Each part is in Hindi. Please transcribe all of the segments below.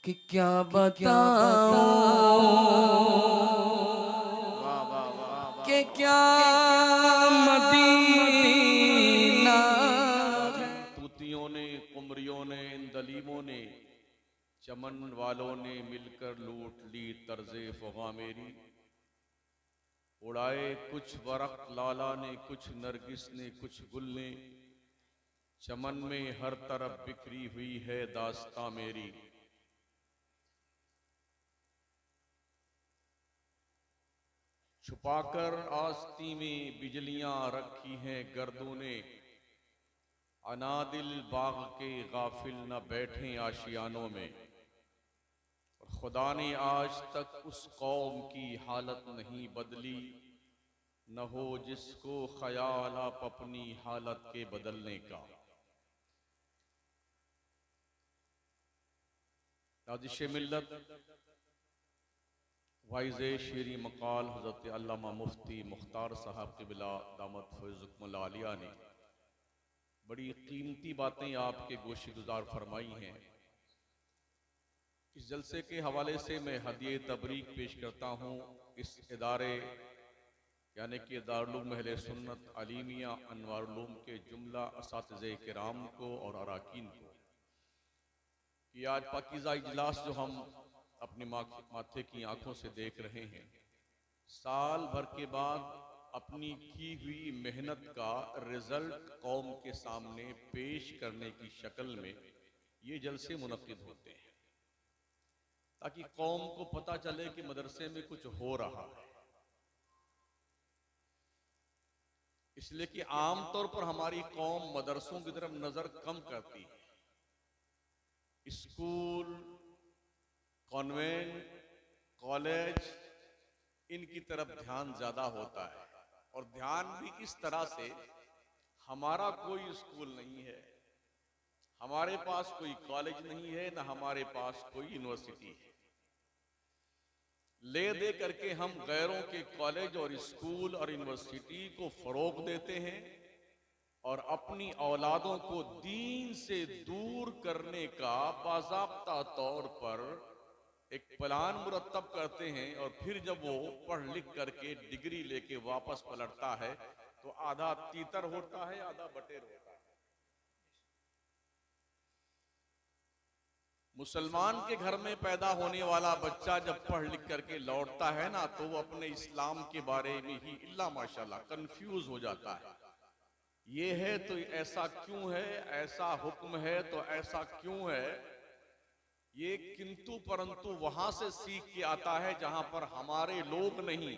कि क्या बताऊं कि क्या मदीना है। तूतियों ने, कुमरियों ने, इन दलीमों ने, चमन वालों ने मिलकर लूट ली तर्जे फ़ग़ा मेरी। उड़ाए कुछ वरक लाला ने, कुछ नरगिस ने, कुछ गुल ने। चमन में हर तरफ बिखरी हुई है दास्तां मेरी। छुपाकर आस्ती में बिजलियां रखी हैं गर्दों ने। अनादिल बाग के गाफिल न बैठे आशियानों में। और खुदा ने आज तक उस कौम की हालत नहीं बदली, न हो जिसको ख्याल आप अपनी हालत के बदलने का। नादिश मिल्लत वाइज़े शेरी मकाल हज़रत अल्लामा मुफ्ती मुख्तार साहब क़िबला दामत फ़ैज़ुकुमुल आलिया ने बड़ी कीमती बातें आपके गोशी गुजार फरमाई हैं। इस जलसे के हवाले से मैं हदिये तबरीक पेश करता हूँ इस इदारे यानी कि दारुल उलूम अहले सुन्नत अलीमिया अनवारुल उलूम के जुमला असातिज़े किराम को और अराकीन को कि आज पाकीज़ा इजलास जो हम अपने माथे की आंखों से देख रहे हैं, साल भर के बाद अपनी की हुई मेहनत का रिजल्ट कौम के सामने पेश करने की शक्ल में ये जलसे मुनक्किद होते हैं, ताकि कौम को पता चले कि मदरसे में कुछ हो रहा है। इसलिए कि आमतौर पर हमारी कौम मदरसों की तरफ नजर कम करती है। स्कूल, कॉन्वेंट, कॉलेज, इनकी तरफ ध्यान ज्यादा होता है। और ध्यान भी इस तरह से, हमारा कोई स्कूल नहीं है, हमारे पास कोई कॉलेज नहीं है, ना हमारे पास कोई यूनिवर्सिटी है। ले दे करके हम गैरों के कॉलेज और स्कूल और यूनिवर्सिटी को फरोग देते हैं और अपनी औलादों को दीन से दूर करने का बाज़ाब्ता तौर पर एक प्लान मुरतब करते हैं। और फिर जब वो पढ़ लिख करके डिग्री लेके वापस पलटता है तो आधा तीतर होता है, आधा बटेर होता है। मुसलमान के घर में पैदा होने वाला बच्चा जब पढ़ लिख करके लौटता है ना, तो वो अपने इस्लाम के बारे में ही इल्ला माशाल्लाह कंफ्यूज हो जाता है। ये है तो ऐसा क्यों है, ऐसा हुक्म है तो ऐसा क्यों है। ये किंतु परंतु वहां से सीख के आता है जहां पर हमारे लोग नहीं,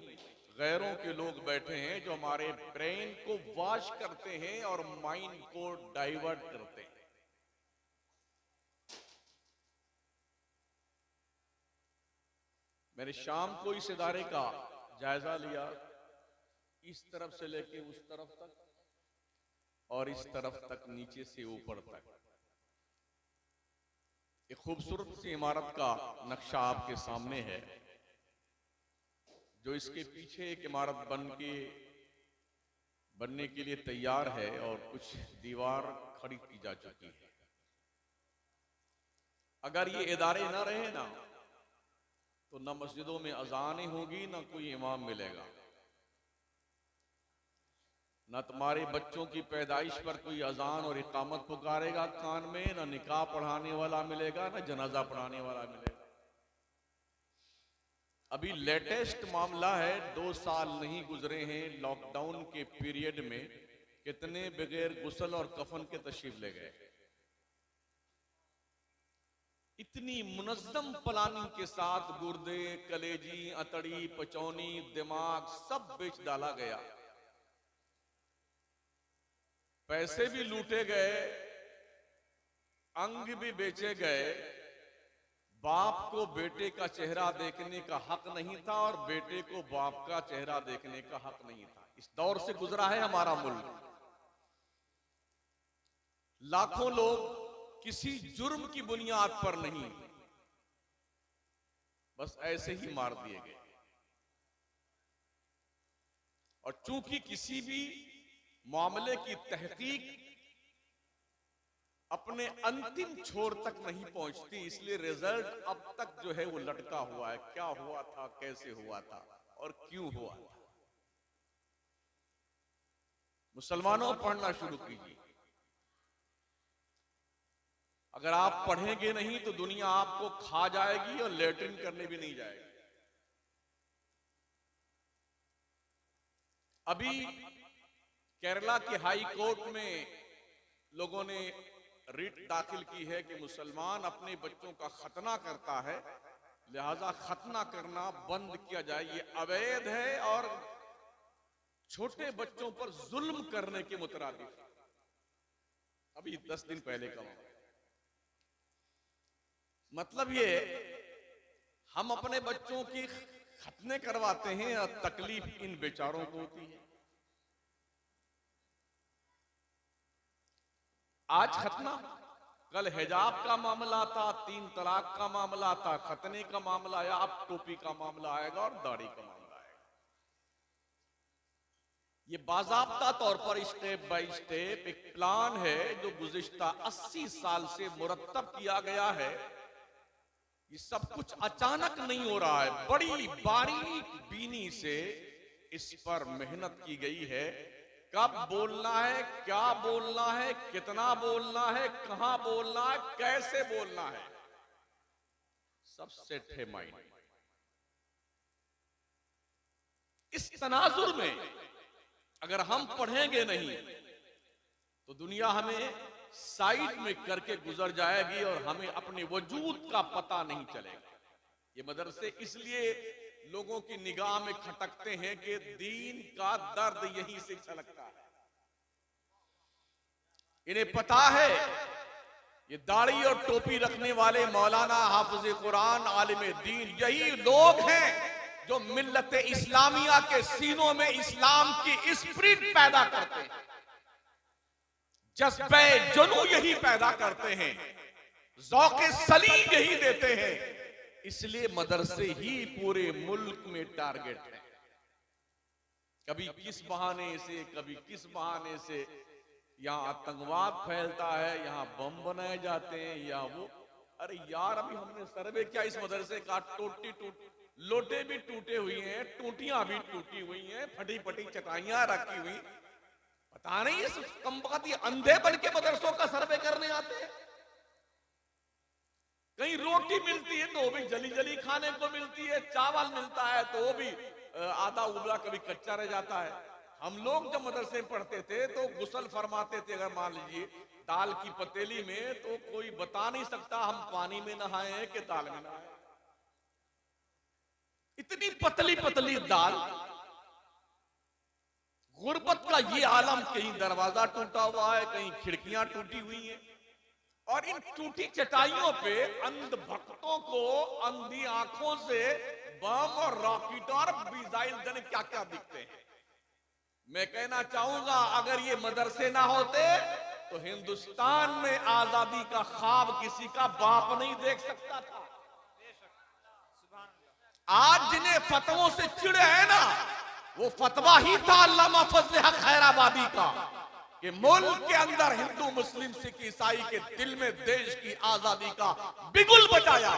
गैरों के लोग बैठे हैं, जो हमारे ब्रेन को वॉश करते हैं और माइंड को डाइवर्ट करते हैं। मैंने शाम को इस इदारे का जायजा लिया, इस तरफ से लेके उस तरफ तक और इस तरफ तक, नीचे से ऊपर तक। एक खूबसूरत सी इमारत का नक्शा आपके सामने है, जो इसके पीछे एक इमारत बनने के लिए तैयार है और कुछ दीवार खड़ी की जा चुकी है। अगर ये इदारे ना रहे ना, तो न मस्जिदों में अजानें होगी, न कोई इमाम मिलेगा, न तुम्हारे बच्चों की पैदाइश पर कोई अजान और इकामत पुकारेगा कान में, न निकाह पढ़ाने वाला मिलेगा, न जनाजा पढ़ाने वाला मिलेगा। अभी लेटेस्ट मामला है, 2 साल नहीं गुजरे हैं लॉकडाउन के पीरियड में, कितने बगैर गुस्ल और कफन के तशरीफ ले गए। इतनी मुनज्जम प्लानिंग के साथ गुर्दे, कलेजी, अतड़ी, पचौनी, दिमाग सब बेच डाला गया, पैसे भी लूटे गए, अंग भी बेचे गए। बाप को बेटे का चेहरा देखने का हक नहीं था और बेटे को बाप का चेहरा देखने का हक नहीं था। इस दौर से गुजरा है हमारा मुल्क। लाखों लोग किसी जुर्म की बुनियाद पर नहीं, बस ऐसे ही मार दिए गए। और चूंकि किसी भी मामले की तहकीक अपने अंतिम छोर तक नहीं पहुंचती, इसलिए रिजल्ट अब तक जो है वो लटका हुआ है। क्या हुआ था, कैसे हुआ था और क्यों हुआ था। मुसलमानों, पढ़ना शुरू कीजिए। अगर आप पढ़ेंगे नहीं तो दुनिया आपको खा जाएगी और लेटरिन करने भी नहीं जाएगी। अभी केरला के हाई कोर्ट में लोगों ने रिट दाखिल की है कि मुसलमान अपने बच्चों का खतना करता है, लिहाजा खतना करना बंद किया जाए। ये अवैध है और छोटे बच्चों पर जुल्म करने के मुतरादिफ। अभी 10 दिन पहले का मतलब ये, हम अपने बच्चों की खतने करवाते हैं और तकलीफ इन बेचारों को होती है। आज खतना, कल हिजाब का मामला था, 3 तलाक का मामला था, खतने का मामला आया, अब टोपी का मामला आएगा और दाढ़ी का मामला आएगा। ये बाज़ाब्ता तौर पर स्टेप बाय स्टेप एक प्लान है जो गुज़िश्ता 80 साल से मुरत्तब किया गया है। ये सब कुछ अचानक नहीं हो रहा है, बड़ी बारीक बीनी से इस पर मेहनत की गई है। कब बोलना है, क्या बोलना है, कितना बोलना है, कहां बोलना है, कैसे बोलना है, सब सेट है माइंड। इस तनाजुर में अगर हम पढ़ेंगे नहीं तो दुनिया हमें साइड में करके गुजर जाएगी और हमें अपने वजूद का पता नहीं चलेगा। ये मदरसे इसलिए लोगों की निगाह में खटकते हैं कि दीन का दर्द यहीं से छलकता है। इन्हें पता है ये दाढ़ी और टोपी रखने वाले मौलाना, हाफिज कुरान, आलिम दीन, यही लोग हैं जो मिल्लत इस्लामिया के सीनों में इस्लाम की स्पिरिट पैदा करते हैं, जज्बे जुनू यही पैदा करते हैं, ज़ौक़े सलीम यही देते हैं। इसलिए मदरसे ही पूरे मुल्क में टारगेट है। कभी किस बहाने से, कभी किस बहाने से यहां आतंकवाद फैलता है, यहां बम बनाए जाते हैं या वो। अरे यार, अभी हमने सर्वे किया इस मदरसे का, लोटे भी टूटे हुए हैं, टूटियां भी टूटी हुई हैं, फटी फटी चटाइयां रखी हुई। पता नहीं इस कंबाती अंधे बन के मदरसों का सर्वे करने आते हैं। कहीं रोटी मिलती है तो वो भी जली जली खाने को मिलती है, चावल मिलता है तो वो भी आधा उबला कभी कच्चा रह जाता है। हम लोग जब मदरसे में पढ़ते थे तो गुस्ल फरमाते थे, अगर मान लीजिए दाल की पतीली में, तो कोई बता नहीं सकता हम पानी में नहाए हैं कि दाल में नहाए। इतनी पतली पतली दाल। गुर्बत का ये आलम, कहीं दरवाजा टूटा हुआ है, कहीं खिड़कियां टूटी हुई हैं, और इन टूटी चटाइयों पे अंध भक्तों को अंधी आंखों से बम और रॉकेट और मिसाइल जाने क्या क्या दिखते हैं। मैं कहना चाहूंगा, अगर ये मदरसे ना होते तो हिंदुस्तान में आजादी का ख्वाब किसी का बाप नहीं देख सकता था। आज जिन्हें फतवों से चिढ़ है ना, वो फतवा ही था अल्लामा फजल हक खैराबादी का कि मुल्क के अंदर हिंदू, मुस्लिम, सिख, ईसाई के दिल में देश की आजादी का बिगुल बजाया।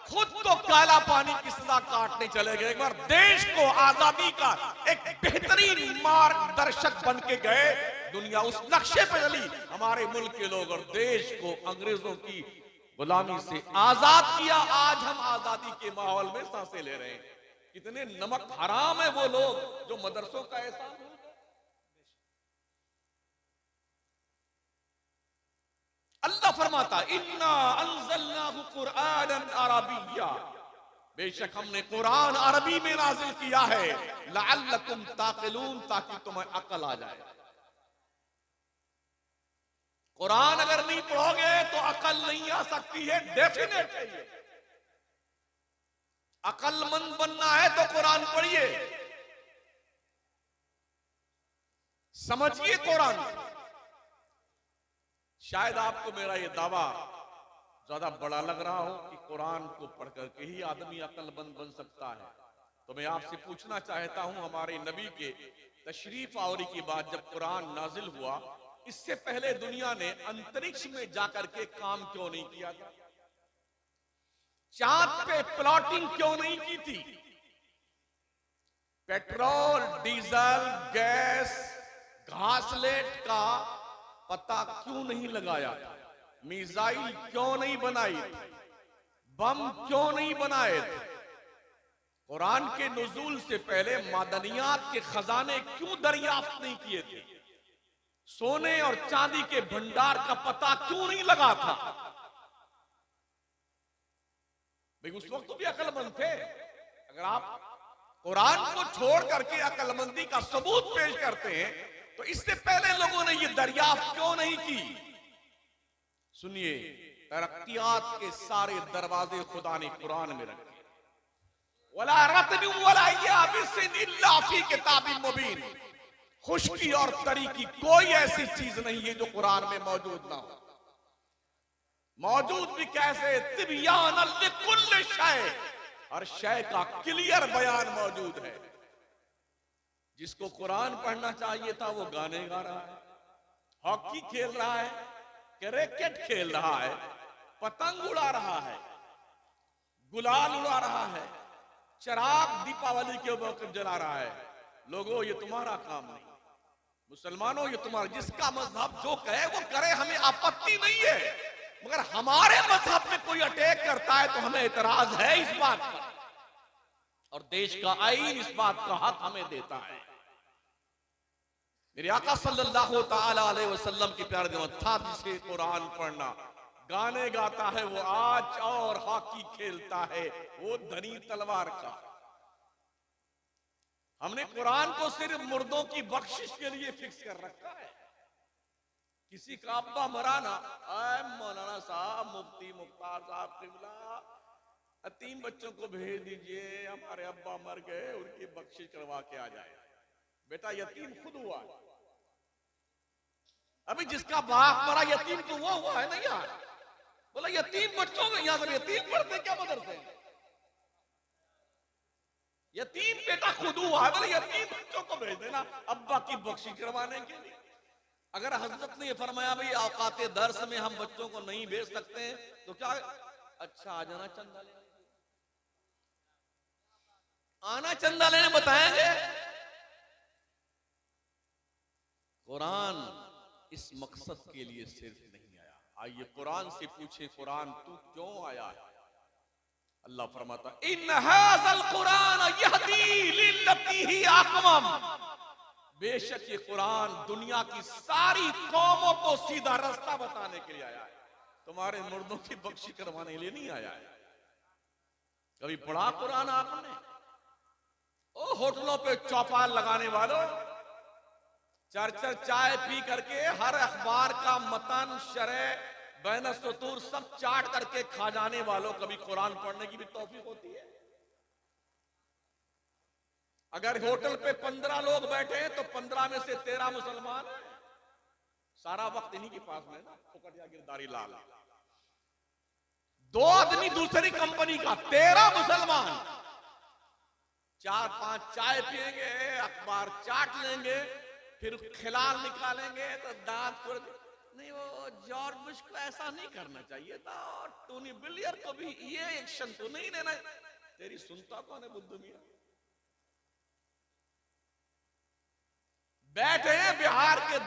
खुद तो काला पानी की सजा काटने चले गए, एक बार देश को आजादी का एक बेहतरीन मार्गदर्शक बन के गए। दुनिया उस नक्शे पे चली, हमारे मुल्क के लोग, और देश को अंग्रेजों की गुलामी से आजाद किया। आज हम आजादी के माहौल में सांसें ले रहे हैं। कितने नमक हराम है वो लोग जो मदरसों का एहसान। अल्लाह फरमाता, इन्ना अंज़लनाहु कुरआनन अरबिय्या, बेशक हमने कुरान अरबी में नाजिल किया है, लअल्लकुम ताक़िलून, ताकि तुम्हें अकल आ जाए। कुरान अगर नहीं पढ़ोगे तो अकल नहीं आ सकती है, डेफिनेट है ये। अकलमंद बनना है तो कुरान पढ़िए, समझिए कुरान। शायद आपको मेरा ये दावा ज्यादा बड़ा लग रहा हो कि कुरान को पढ़ करके ही आदमी अकलमंद बन सकता है, तो मैं आपसे पूछना चाहता हूं, हमारे नबी के तशरीफ आवरी के बाद जब कुरान नाजिल हुआ इससे पहले दुनिया ने अंतरिक्ष में जाकर के काम क्यों नहीं किया था? चांद पे प्लॉटिंग क्यों नहीं की थी? पेट्रोल, डीजल, गैस, घासलेट का पता क्यों नहीं लगाया था? मिसाइल क्यों नहीं बनाई थी? बम क्यों नहीं बनाए थे? कुरान के नुज़ूल से पहले मादनियात के खजाने क्यों दरियाफ्त नहीं किए थे? सोने और चांदी के भंडार का पता क्यों नहीं लगा था? भाई उस वक्त तो भी अक्लमंद थे। अगर आप कुरान को छोड़ करके अक्लमंदी का सबूत पेश करते हैं तो इससे पहले लोगों ने ये दरियाफ्त क्यों नहीं की? सुनिए, तरक्कियात के सारे दरवाजे खुदा ने कुरान में रखे। वला रत्बिन वला याबिसिन इल्ला फी किताबिन मुबीन। खुश्की और तरी की कोई ऐसी चीज नहीं है जो कुरान में मौजूद ना हो। मौजूद भी कैसे? तिबयान लिकुल्ल शय, हर शय का क्लियर बयान मौजूद है। जिसको कुरान पढ़ना चाहिए था वो गाने गा रहा है, हॉकी खेल रहा है, क्रिकेट खेल रहा है, पतंग उड़ा रहा है, गुलाल उड़ा रहा है, चराग दीपावली के वक्त जला रहा है। लोगों ये तुम्हारा काम नहीं। मुसलमानों ये तुम्हारा, जिसका मजहब जो कहे वो करे, हमें आपत्ति नहीं है। मगर हमारे मजहब में कोई अटैक करता है तो हमें इतराज है इस बात पर, और देश का आईन इस बात का हक हमें देता है। मेरे आका सल्लल्लाहु ताला अलैहि वसल्लम की प्यारे दिमाग था जिसे कुरान पढ़ना, गाने गाता है वो आज और हॉकी खेलता है वो धनी तलवार का। हमने कुरान को सिर्फ मुर्दों की बख्शिश के लिए फिक्स कर रखा है। किसी का अब्बा मरा ना, आए मौलाना साहब, मुफ्ती मुख्तार साहब किबला, यतीम बच्चों को भेज दीजिए, हमारे अब्बा मर गए, उनकी बख्शिश करवा के आ जाए। बेटा यतीम खुद हुआ है। अभी जिसका बाप मरा यतीम तो वो हुआ है ना यार। बोला यतीम बच्चों में यहां से यतीम पढ़ते क्या मदरसे? यतीम बेटा खुद हुआ है, बोले यतीम बच्चों को भेज देना अब्बा की बख्शिश करवाने के लिए। अगर हजरत ने फरमाया भाई औकाते दर्स में हम बच्चों को नहीं भेज सकते तो क्या, अच्छा आ जाना चंदा लेने, आना चंदा लेने बताएंगे। कुरान इस मकसद के लिए सिर्फ नहीं आया। आइए कुरान से पूछे, कुरान तू क्यों आया है? अल्लाह फरमाता इन हाज़ल कुरान यहदी लिल्लती ही अक़वम। बेशक ये कुरान दुनिया की सारी कौमों को सीधा रास्ता बताने के लिए आया है, तुम्हारे मुर्दों की बख्शी करवाने के लिए नहीं आया है। कभी पढ़ा कुरान आपने? ओ होटलों पे चौपाल लगाने वालों, चर्चा चाय पी करके हर अखबार का मतन, शरह, बैन सतूर सब चाट करके खा जाने वालों, कभी कुरान पढ़ने की भी तौफीक होती है? अगर होटल पे 15 लोग बैठे हैं तो 15 में से 13 मुसलमान हैं। सारा वक्त इन्हीं के पास में ना, फुकटिया गिरदारी लाल। 2 आदमी दूसरी कंपनी का, 13 मुसलमान। 4-5 चाय पिएंगे, अखबार चाट लेंगे, फिर खिलाल निकालेंगे तो दांत नहीं। वो जॉर्ज बुश को ऐसा नहीं करना चाहिए था, और टोनी ब्लेयर को भी ये एक्शन तो नहीं लेना। तेरी सुनता कौन है बुद्धू मियां? बैठे हैं बिहार के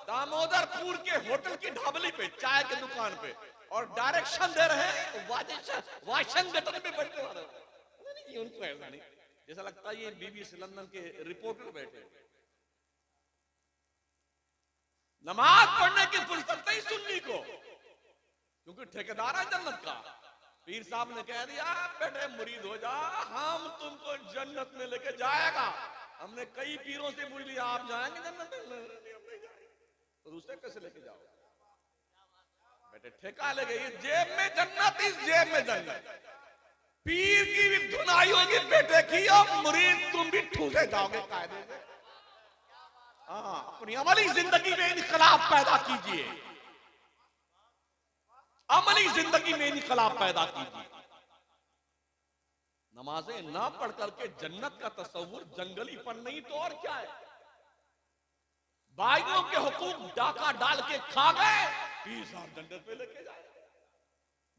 दामोदरपुर के होटल की ढाबली पे, चाय की दुकान पे, और डायरेक्शन दे रहे हैं वाशिंगटन में बैठे वाले। नहीं, उनको ऐसा नहीं, जैसा लगता है ये बीबीसी लंदन के रिपोर्टर बैठे। नमाज पढ़ने की फुर्सत नहीं सुन्नी को, क्योंकि ठेकेदार है जन्नत का। पीर साहब ने कह दिया बेटे मुरीद हो जा, हम तुमको जन्नत में लेके जाएगा। हमने कई पीरों से पूछ लिया, आप जाएंगे जन्नत में? तो दूसरे कैसे लेके जाओ? बेटे ठेका ले गई, जेब में जन्नत, इस जेब में जन्नत। पीर की भी धुनाई होगी बेटे की, और मुरीद तुम भी ठूसे जाओगे कायदे से। हाँ, अपनी अमली जिंदगी में इनकलाब पैदा कीजिए, अमली जिंदगी में इनकलाब पैदा कीजिए। नमाजें ना पढ़ करके जन्नत का तस्वुर जंगलीपन नहीं तो और क्या है? भाइयों के हुकूक डाका डाल के खा गए, पीर साहब जन्नत में लेके जाएंगे।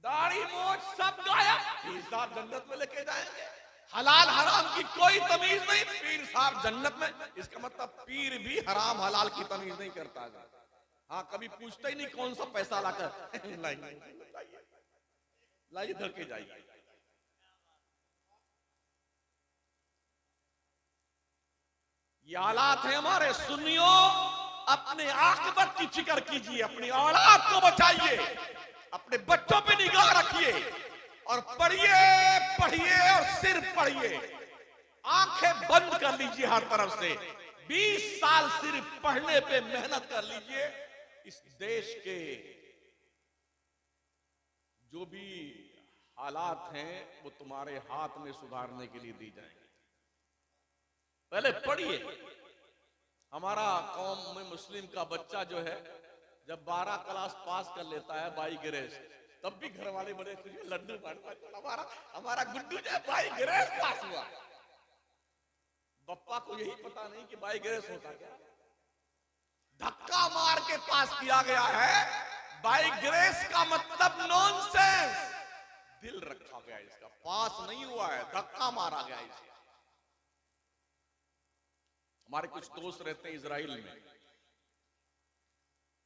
दाढ़ी मोछ सब गायब, पीर साहब जन्नत में लेके जाएंगे। हलाल हराम की कोई तमीज नहीं, पीर साहब जन्नत में। इसका मतलब पीर भी हराम हलाल की तमीज नहीं करता है। हाँ, कभी पूछता ही नहीं कौन सा पैसा लाकर लाइए धर के जाइए। ये हालात है हमारे। सुन्नियों, अपने आखिरत की फिक्र कीजिए, अपनी औलाद को बचाइए, अपने बच्चों पे निगाह रखिए और पढ़िए पढ़िए और सिर्फ पढ़िए। आंखें बंद कर लीजिए हर तरफ से। 20 साल सिर्फ पढ़ने पे मेहनत कर लीजिए। इस देश के जो भी हालात हैं वो तुम्हारे हाथ में सुधारने के लिए दी जाएंगे। पहले पढ़िए। हमारा कौम में मुस्लिम का बच्चा जो है जब 12 क्लास पास कर लेता है बाई ग्रेस, तब भी घर वाले बड़े खुशी लड्डू बांटता। हमारा गुड्डू जो है बाई ग्रेस पास हुआ। बप्पा को यही पता नहीं कि बाई ग्रेस होता क्या। धक्का मार के पास किया गया है। बाई ग्रेस का मतलब नॉनसेंस। दिल रखा गया इसका, पास नहीं हुआ है, धक्का मारा गया इसका। हमारे कुछ दोस्त रहते हैं इजराइल में।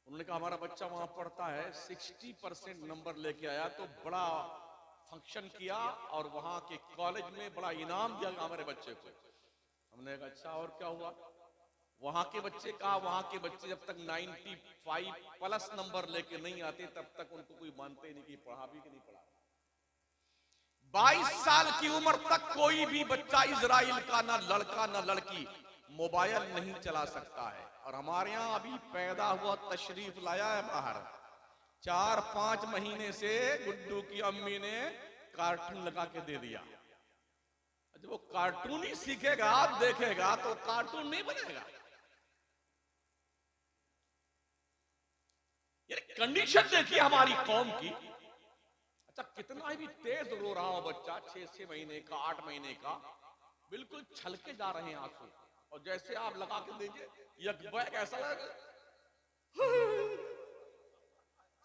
उन्होंने कहा हमारा बच्चा वहां पढ़ता है, 60% नंबर लेके आया तो बड़ा फंक्शन किया और वहां के कॉलेज में बड़ा इनाम दिया हमारे बच्चे को। हमने कहा अच्छा और क्या हुआ? वहां के बच्चे कहा वहां के बच्चे जब तक 95 प्लस नंबर लेके नहीं आते तब तक उनको कोई मानते नहीं कि पढ़ा भी कि नहीं पढ़ा। 22 साल की उम्र तक कोई भी बच्चा इजराइल का ना लड़का ना लड़की मोबाइल नहीं चला सकता है। और हमारे यहाँ अभी पैदा हुआ तशरीफ लाया है बाहर। 4-5 महीने से गुड्डू की अम्मी ने कार्टून लगा के दे दिया। जब वो कार्टून ही सीखेगा, देखेगा तो कार्टून नहीं बनेगा। ये कंडीशन देखिए हमारी कौम की। अच्छा, कितना ही भी तेज रो रहा हो बच्चा, 6 महीने का 8 महीने का, बिल्कुल छलके जा रहे हैं आंसू। और जैसे आप लगा के देखिए एक बैग ऐसा लगे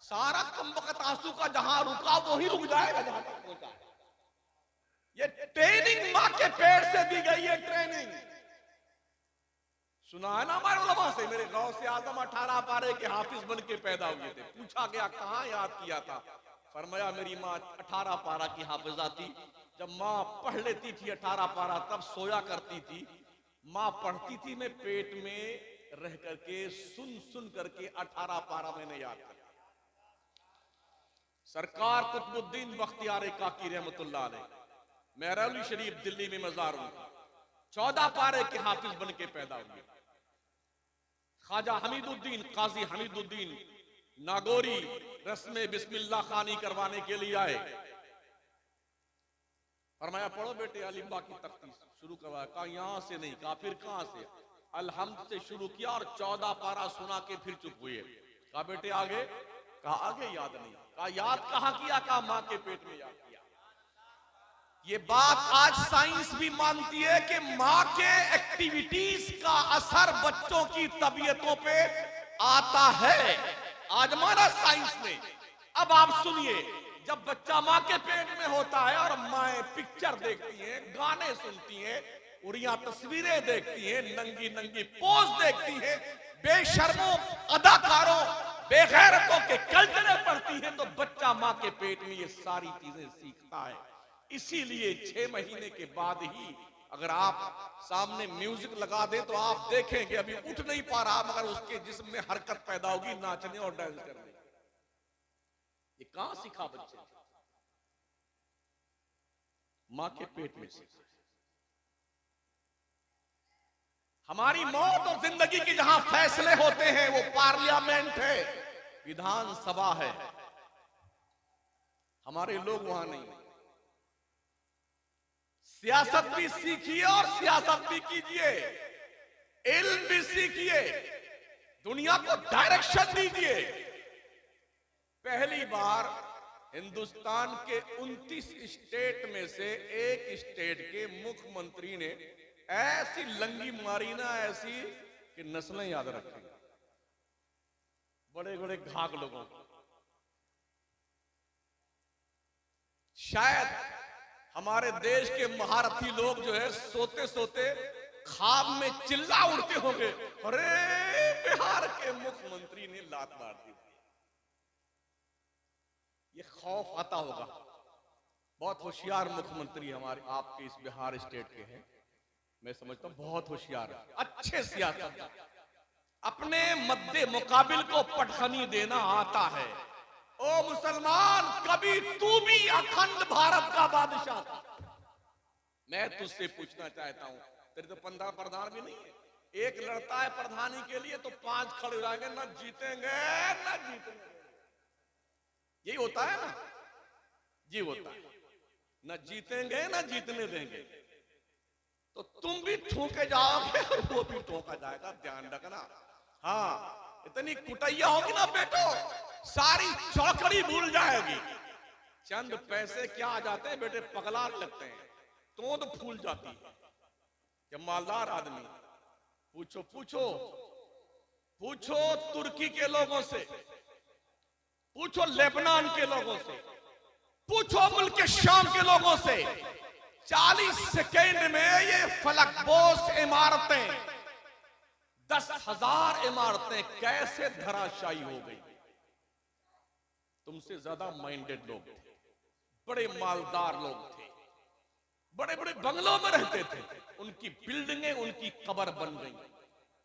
सारा कमबख्त आंसू का जहां रुका वही रुक जाएगा जहां तक पहुंचा। ये ट्रेनिंग मां के पेट से दी गई है, ट्रेनिंग। सुना है ना हमारे उलमा से। मेरे गांव से आदम 18 पारे के हाफिज बन के पैदा हुए थे। पूछा गया कहां याद किया था? फरमाया मेरी माँ 18 पारा की हाफिजा थी। जब माँ पढ़ लेती थी 18 पारा तब सोया करती थी। माँ पढ़ती थी, मैं पेट में रह करके सुन सुन करके 18 पारा मैंने याद किया। सरकार कुतुबुद्दीन बख्तियार काकी रहमतुल्लाह अलैह, मेहरौली शरीफ दिल्ली में मजार उनका, 14 पारे के हाफिज बन के पैदा हुए। ख्वाजा हमीदुद्दीन, काजी हमीदुद्दीन नागौरी रस्म बिस्मिल्लाह खानी करवाने के लिए आए। फरमाया पढ़ो बेटे अलिफ बा की तख्ती शुरू करवाया। कहा यहां से नहीं। कहा फिर कहां से? अलहम्द से शुरू किया और 14 पारा सुना के फिर चुप हुए। कहा बेटे आगे? कहा आगे याद नहीं। कहा याद कहां किया? कहा मां के पेट में याद किया। ये बात आज साइंस भी मानती है कि मां के एक्टिविटीज का असर बच्चों की तबीयतों पे आता है। आज माना साइंस ने। अब आप सुनिए, जब बच्चा मां के पेट में होता है और माएं पिक्चर देखती हैं, गाने सुनती हैं, उड़िया तस्वीरें देखती हैं, नंगी नंगी पोज देखती हैं, बेशर्मों अदाकारों बेगैरतों के कल्चरे पढ़ती हैं, तो बच्चा मां के पेट में ये सारी चीजें सीखता है। इसीलिए 6 महीने के बाद ही अगर आप सामने म्यूजिक लगा दे तो आप देखेंगे अभी उठ नहीं पा रहा, मगर उसके जिस्म में हरकत पैदा होगी, नाचने और डांस करने। ये कहां सीखा बच्चे? मां के पेट में सीखा। हमारी मौत और जिंदगी के जहां फैसले होते हैं वो पार्लियामेंट है, विधानसभा है। हमारे लोग वहां नहीं। सियासत भी सीखिए और सियासत भी कीजिए, इल्म भी सीखिए, दुनिया को डायरेक्शन दीजिए। पहली बार हिंदुस्तान के 29 स्टेट में से एक स्टेट के मुख्यमंत्री ने ऐसी लंगी मारी ना, ऐसी कि नस्लें याद रखेंगे। बड़े बड़े घाघ लोगों को। शायद हमारे देश के महारथी लोग जो है सोते सोते ख्वाब में चिल्ला उठते होंगे, अरे बिहार के मुख्यमंत्री ने लात मार दी। ये खौफ आता होगा। बहुत होशियार मुख्यमंत्री हमारे आपके इस बिहार स्टेट के हैं, मैं समझता हूं बहुत होशियार है, अच्छे सियासत, अपने मद्दे मुकाबिल को पटखनी देना आता है। ओ मुसलमान, कभी तू भी अखंड भारत का बादशाह था। मैं तुझसे पूछना चाहता हूं, तेरे तो 15 प्रधान भी नहीं है, एक लड़ता है प्रधानी के लिए तो 5 खड़े हो जाएंगे, ना जीतेंगे ना जीतेंगे। यही होता है ना, ये होता है, ना जीतेंगे ना जीतने देंगे। तो तुम भी ठोके जाओगे और वो भी ठोका जाएगा, ध्यान रखना। हाँ, इतनी कुटैया होगी ना बेटो, सारी चौकड़ी भूल जाएगी। चंद पैसे क्या आ जाते हैं बेटे, पगला लगते हैं, तोंद फूल जाती है। जब मालदार आदमी, पूछो पूछो पूछो तुर्की के लोगों से, पूछो लेबनान के लोगों से, पूछो मुल्क शाम के लोगों से, 40 सेकेंड में ये फलकबोस इमारतें, 10,000 इमारतें कैसे धराशायी हो गई। तुमसे ज्यादा माइंडेड लोग थे, बड़े मालदार लोग थे, बड़े बड़े बंगलों में रहते थे, उनकी बिल्डिंगें उनकी कब्र बन गई।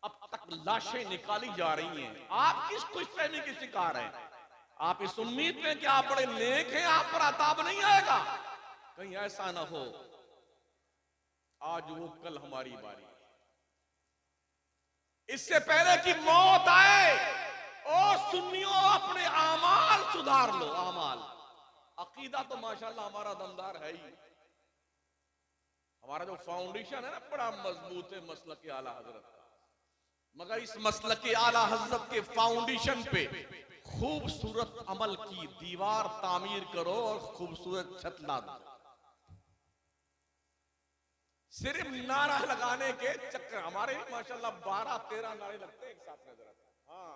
अब तक लाशें निकाली जा रही हैं। आप किस खुशफहमी के शिकार हैं? आप इस उम्मीद में कि आप बड़े नेक हैं, आप पर अताब नहीं आएगा। कहीं ऐसा ना हो आज वो कल हमारी बारी। इससे पहले कि मौत आए, ओ सुन्नियों, अपने आमाल सुधार लो। आमाल, अकीदा तो माशाल्लाह हमारा दमदार है ही। हमारा जो फाउंडेशन है ना, बड़ा मजबूत है मसलक के आला हजरत का। मगर इस मसलक के आला हजरत के फाउंडेशन पे खूबसूरत अमल की दीवार तामीर करो और खूबसूरत छत ला दो। सिर्फ नारा लगाने के चक्कर, हमारे माशाल्लाह 12-13 नारे लगते हैं एक साथ में। हाँ,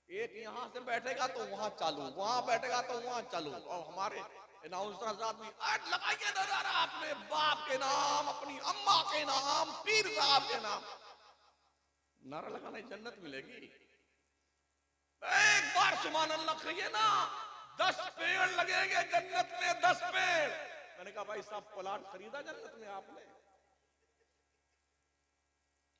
एक यहां से बैठेगा तो वहां चालू, वहां बैठेगा तो वहां चालू। और हमारे अनाउंसर साहब भी लगाइए नारा, अपने बाप के नाम, अपनी अम्मा के नाम, पीर साहब के नाम। नारा लगाने जन्नत मिलेगी। एक बार सुभान अल्लाह कहिए ना, 10 पेड़ लगेंगे जन्नत में, 10 पेड़। मैंने कहा भाई साहब, प्लाट खरीदा जन्नत में आपने?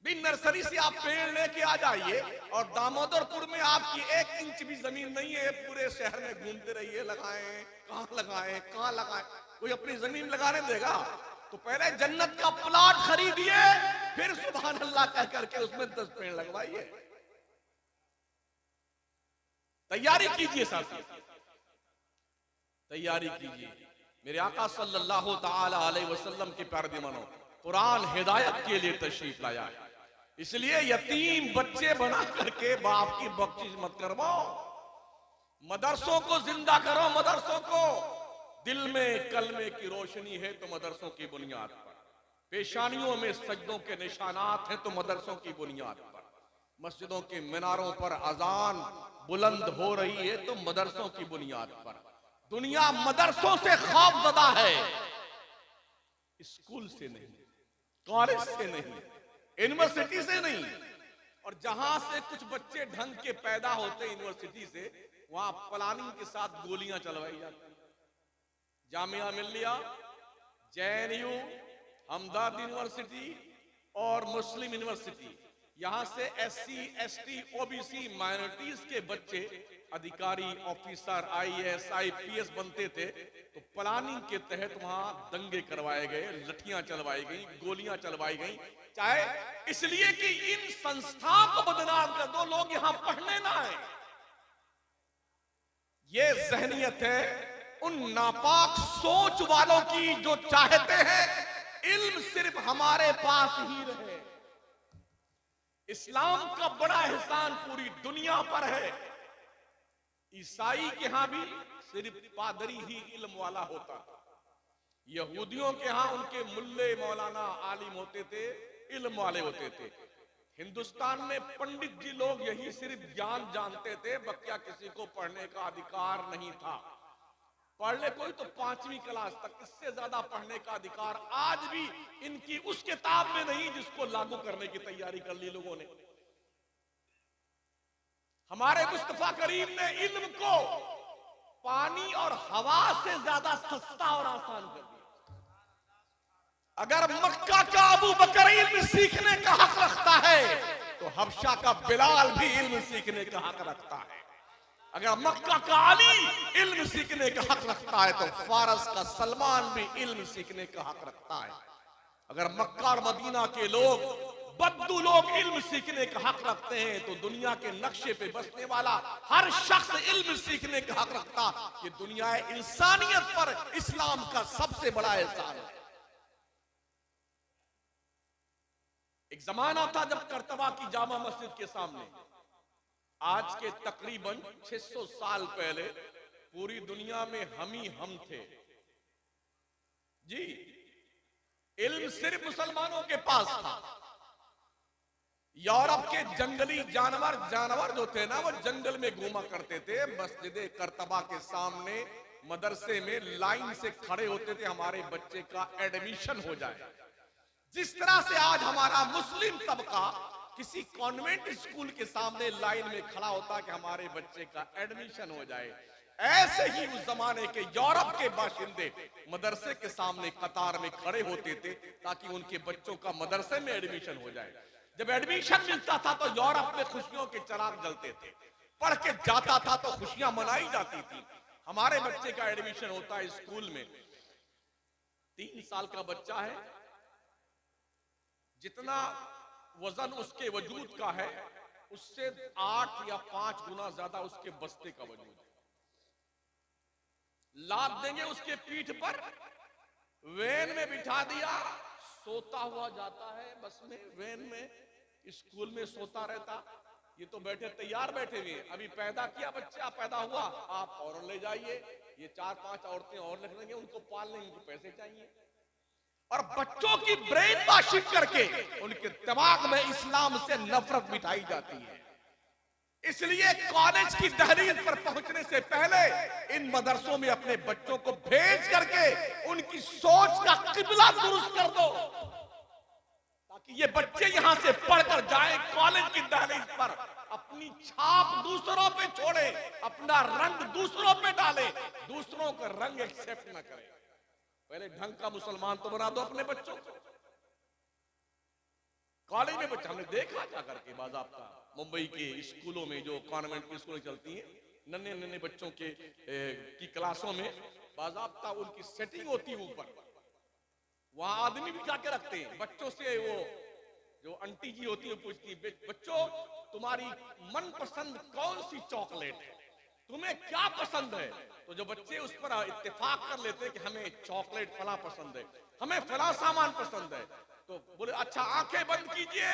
भी नर्सरी से आप पेड़ लेके आ जाइए, और दामोदरपुर में आपकी 1 इंच भी जमीन नहीं है, पूरे शहर में घूमते रहिए, लगाएं कहां लगाएं कहां लगाएं, कोई अपनी जमीन लगाने देगा? तो पहले जन्नत का प्लाट खरीदिए, फिर सुभान अल्लाह कह करके उसमें 10 पेड़ लगवाइए। तैयारी कीजिए साथी, तैयारी कीजिए। मेरे आका सल्लल्लाहु ताला अलैहि वसल्लम के प्यारे दीवानों, कुरान हिदायत के लिए तशरीफ लाया है, इसलिए यतीम बच्चे बना करके बाप की बख्शिश मत करवाओ। मदरसों को जिंदा करो, मदरसों को। दिल में कलमे की रोशनी है तो मदरसों की बुनियाद पर, पेशानियों में सजदों के निशानात हैं तो मदरसों की बुनियाद पर, मस्जिदों के मीनारों पर अजान बुलंद हो रही है तो मदरसों की बुनियाद पर। दुनिया मदरसों से खौफजदा है, स्कूल से नहीं, कॉलेज से नहीं, यूनिवर्सिटी से नहीं। और जहां से कुछ बच्चे ढंग के पैदा होते यूनिवर्सिटी से, वहां प्लानिंग के साथ गोलियां चलवाई जाती। जामिया मिल्लिया, JNU, हमदर्द यूनिवर्सिटी और मुस्लिम यूनिवर्सिटी, यहां से SC, ST, OBC माइनॉरिटीज के बच्चे अधिकारी, ऑफिसर, IAS, IPS बनते थे। तो प्लानिंग के तहत वहां दंगे करवाए गए, लठियां चलवाई गई, गोलियां चलवाई गई, चाहे इसलिए कि इन संस्थाओं को बदनाम कर दो, लोग यहां पढ़ने ना आए। ये जहनियत है उन नापाक सोच वालों की जो चाहते हैं इल्म सिर्फ हमारे पास ही रहे। इस्लाम का बड़ा एहसान पूरी दुनिया पर है। ईसाई के यहां भी सिर्फ पादरी ही इल्म वाला होता था, यहूदियों के यहां उनके मुल्ले मौलाना आलिम होते थे, इल्म वाले होते थे। हिंदुस्तान में पंडित जी लोग यही सिर्फ ज्ञान जानते थे, बकिया किसी को पढ़ने का अधिकार नहीं था। पढ़ ले कोई तो 5वीं क्लास तक, इससे ज्यादा पढ़ने का अधिकार आज भी इनकी उस किताब में नहीं जिसको लागू करने की तैयारी कर ली लोगों ने। हमारे मुस्तफा करीम ने इल्म को पानी और हवा से ज्यादा सस्ता और आसान कर दिया। अगर मक्का का अबू बकर इल्म सीखने का हक रखता है तो हबशा का बिलाल भी इल्म सीखने का हक रखता है। अगर मक्का का अली इल्म सीखने का हक रखता है तो फारस का सलमान भी इल्म सीखने का हक रखता है। अगर मक्का और मदीना के लोग, बद्दू लोग इल्म सीखने का हक रखते हैं तो दुनिया के नक्शे पे बसने वाला हर शख्स इल्म सीखने का हक रखता। ये दुनिया इंसानियत पर इस्लाम का सबसे बड़ा एहसान है। एक जमाना था जब करतबा की जामा मस्जिद के सामने, आज के तकरीबन 600 साल पहले पूरी दुनिया में हम थे जी। इल्म सिर्फ मुसलमानों के पास था। यूरोप के जंगली जानवर जो थे ना, वो जंगल में घूमा करते थे। मस्जिद करतबा के सामने मदरसे में लाइन से खड़े होते थे, हमारे बच्चे का एडमिशन हो जाए। जिस तरह से आज हमारा मुस्लिम तबका किसी कॉन्वेंट स्कूल के सामने लाइन में खड़ा होता कि हमारे बच्चे का एडमिशन हो जाए, ऐसे ही उस जमाने के यूरोप के बाशिंदे मदरसे के सामने कतार में खड़े होते थे ताकि उनके बच्चों का मदरसे में एडमिशन हो जाए। जब एडमिशन मिलता था तो यूरोप में खुशियों के चिराग जलते थे, पढ़ के जाता था तो खुशियां मनाई जाती थी। हमारे बच्चे का एडमिशन होता है स्कूल में, 3 साल का बच्चा है, जितना वजन उसके वजूद का है उससे 8 या 5 गुना ज्यादा उसके बस्ते का वजूद है। लाद देंगे उसके पीठ पर, वैन में बिठा दिया, सोता हुआ जाता है बस में, वैन में, स्कूल में सोता रहता। ये तो बैठे तैयार बैठे हुए, अभी पैदा किया बच्चा, पैदा हुआ, आप और ले जाइए, ये 4-5 औरतें और रख लेंगे, उनको पाल लेंगे, उनको पैसे चाहिए। और बच्चों की ब्रेन वॉशिंग करके उनके दिमाग में इस्लाम से नफरत मिटाई जाती है। इसलिए कॉलेज की दहलीज पर पहुंचने से पहले इन मदरसों में अपने बच्चों को भेज करके उनकी सोच का किबला दुरुस्त कर दो, ताकि ये बच्चे यहां से पढ़कर जाएं, कॉलेज की दहलीज पर अपनी छाप दूसरों पे छोड़े, अपना रंग दूसरों पे डाले, दूसरों का रंग एक्सेप्ट न करें। पहले ढंग का मुसलमान तो बना दो अपने बच्चों को। कॉलेज में बच्चा हमने देखा जाकर के बाज़ाब्ता मुंबई के स्कूलों में, जो कॉन्वेंट की स्कूलें चलती हैं, नन्हे नन्हे बच्चों की क्लासों में बाज़ाब्ता उनकी सेटिंग होती है ऊपर, वहां आदमी बिठा के रखते हैं। बच्चों से वो जो आंटी जी होती है पूछती है, बच्चों तुम्हारी मनपसंद कौन सी चॉकलेट है, तुम्हें क्या पसंद है? तो जो बच्चे उस पर इत्तेफाक कर लेते हैं कि हमें चॉकलेट फला पसंद है, हमें फला सामान पसंद है, तो बोले अच्छा आंखें बंद कीजिए,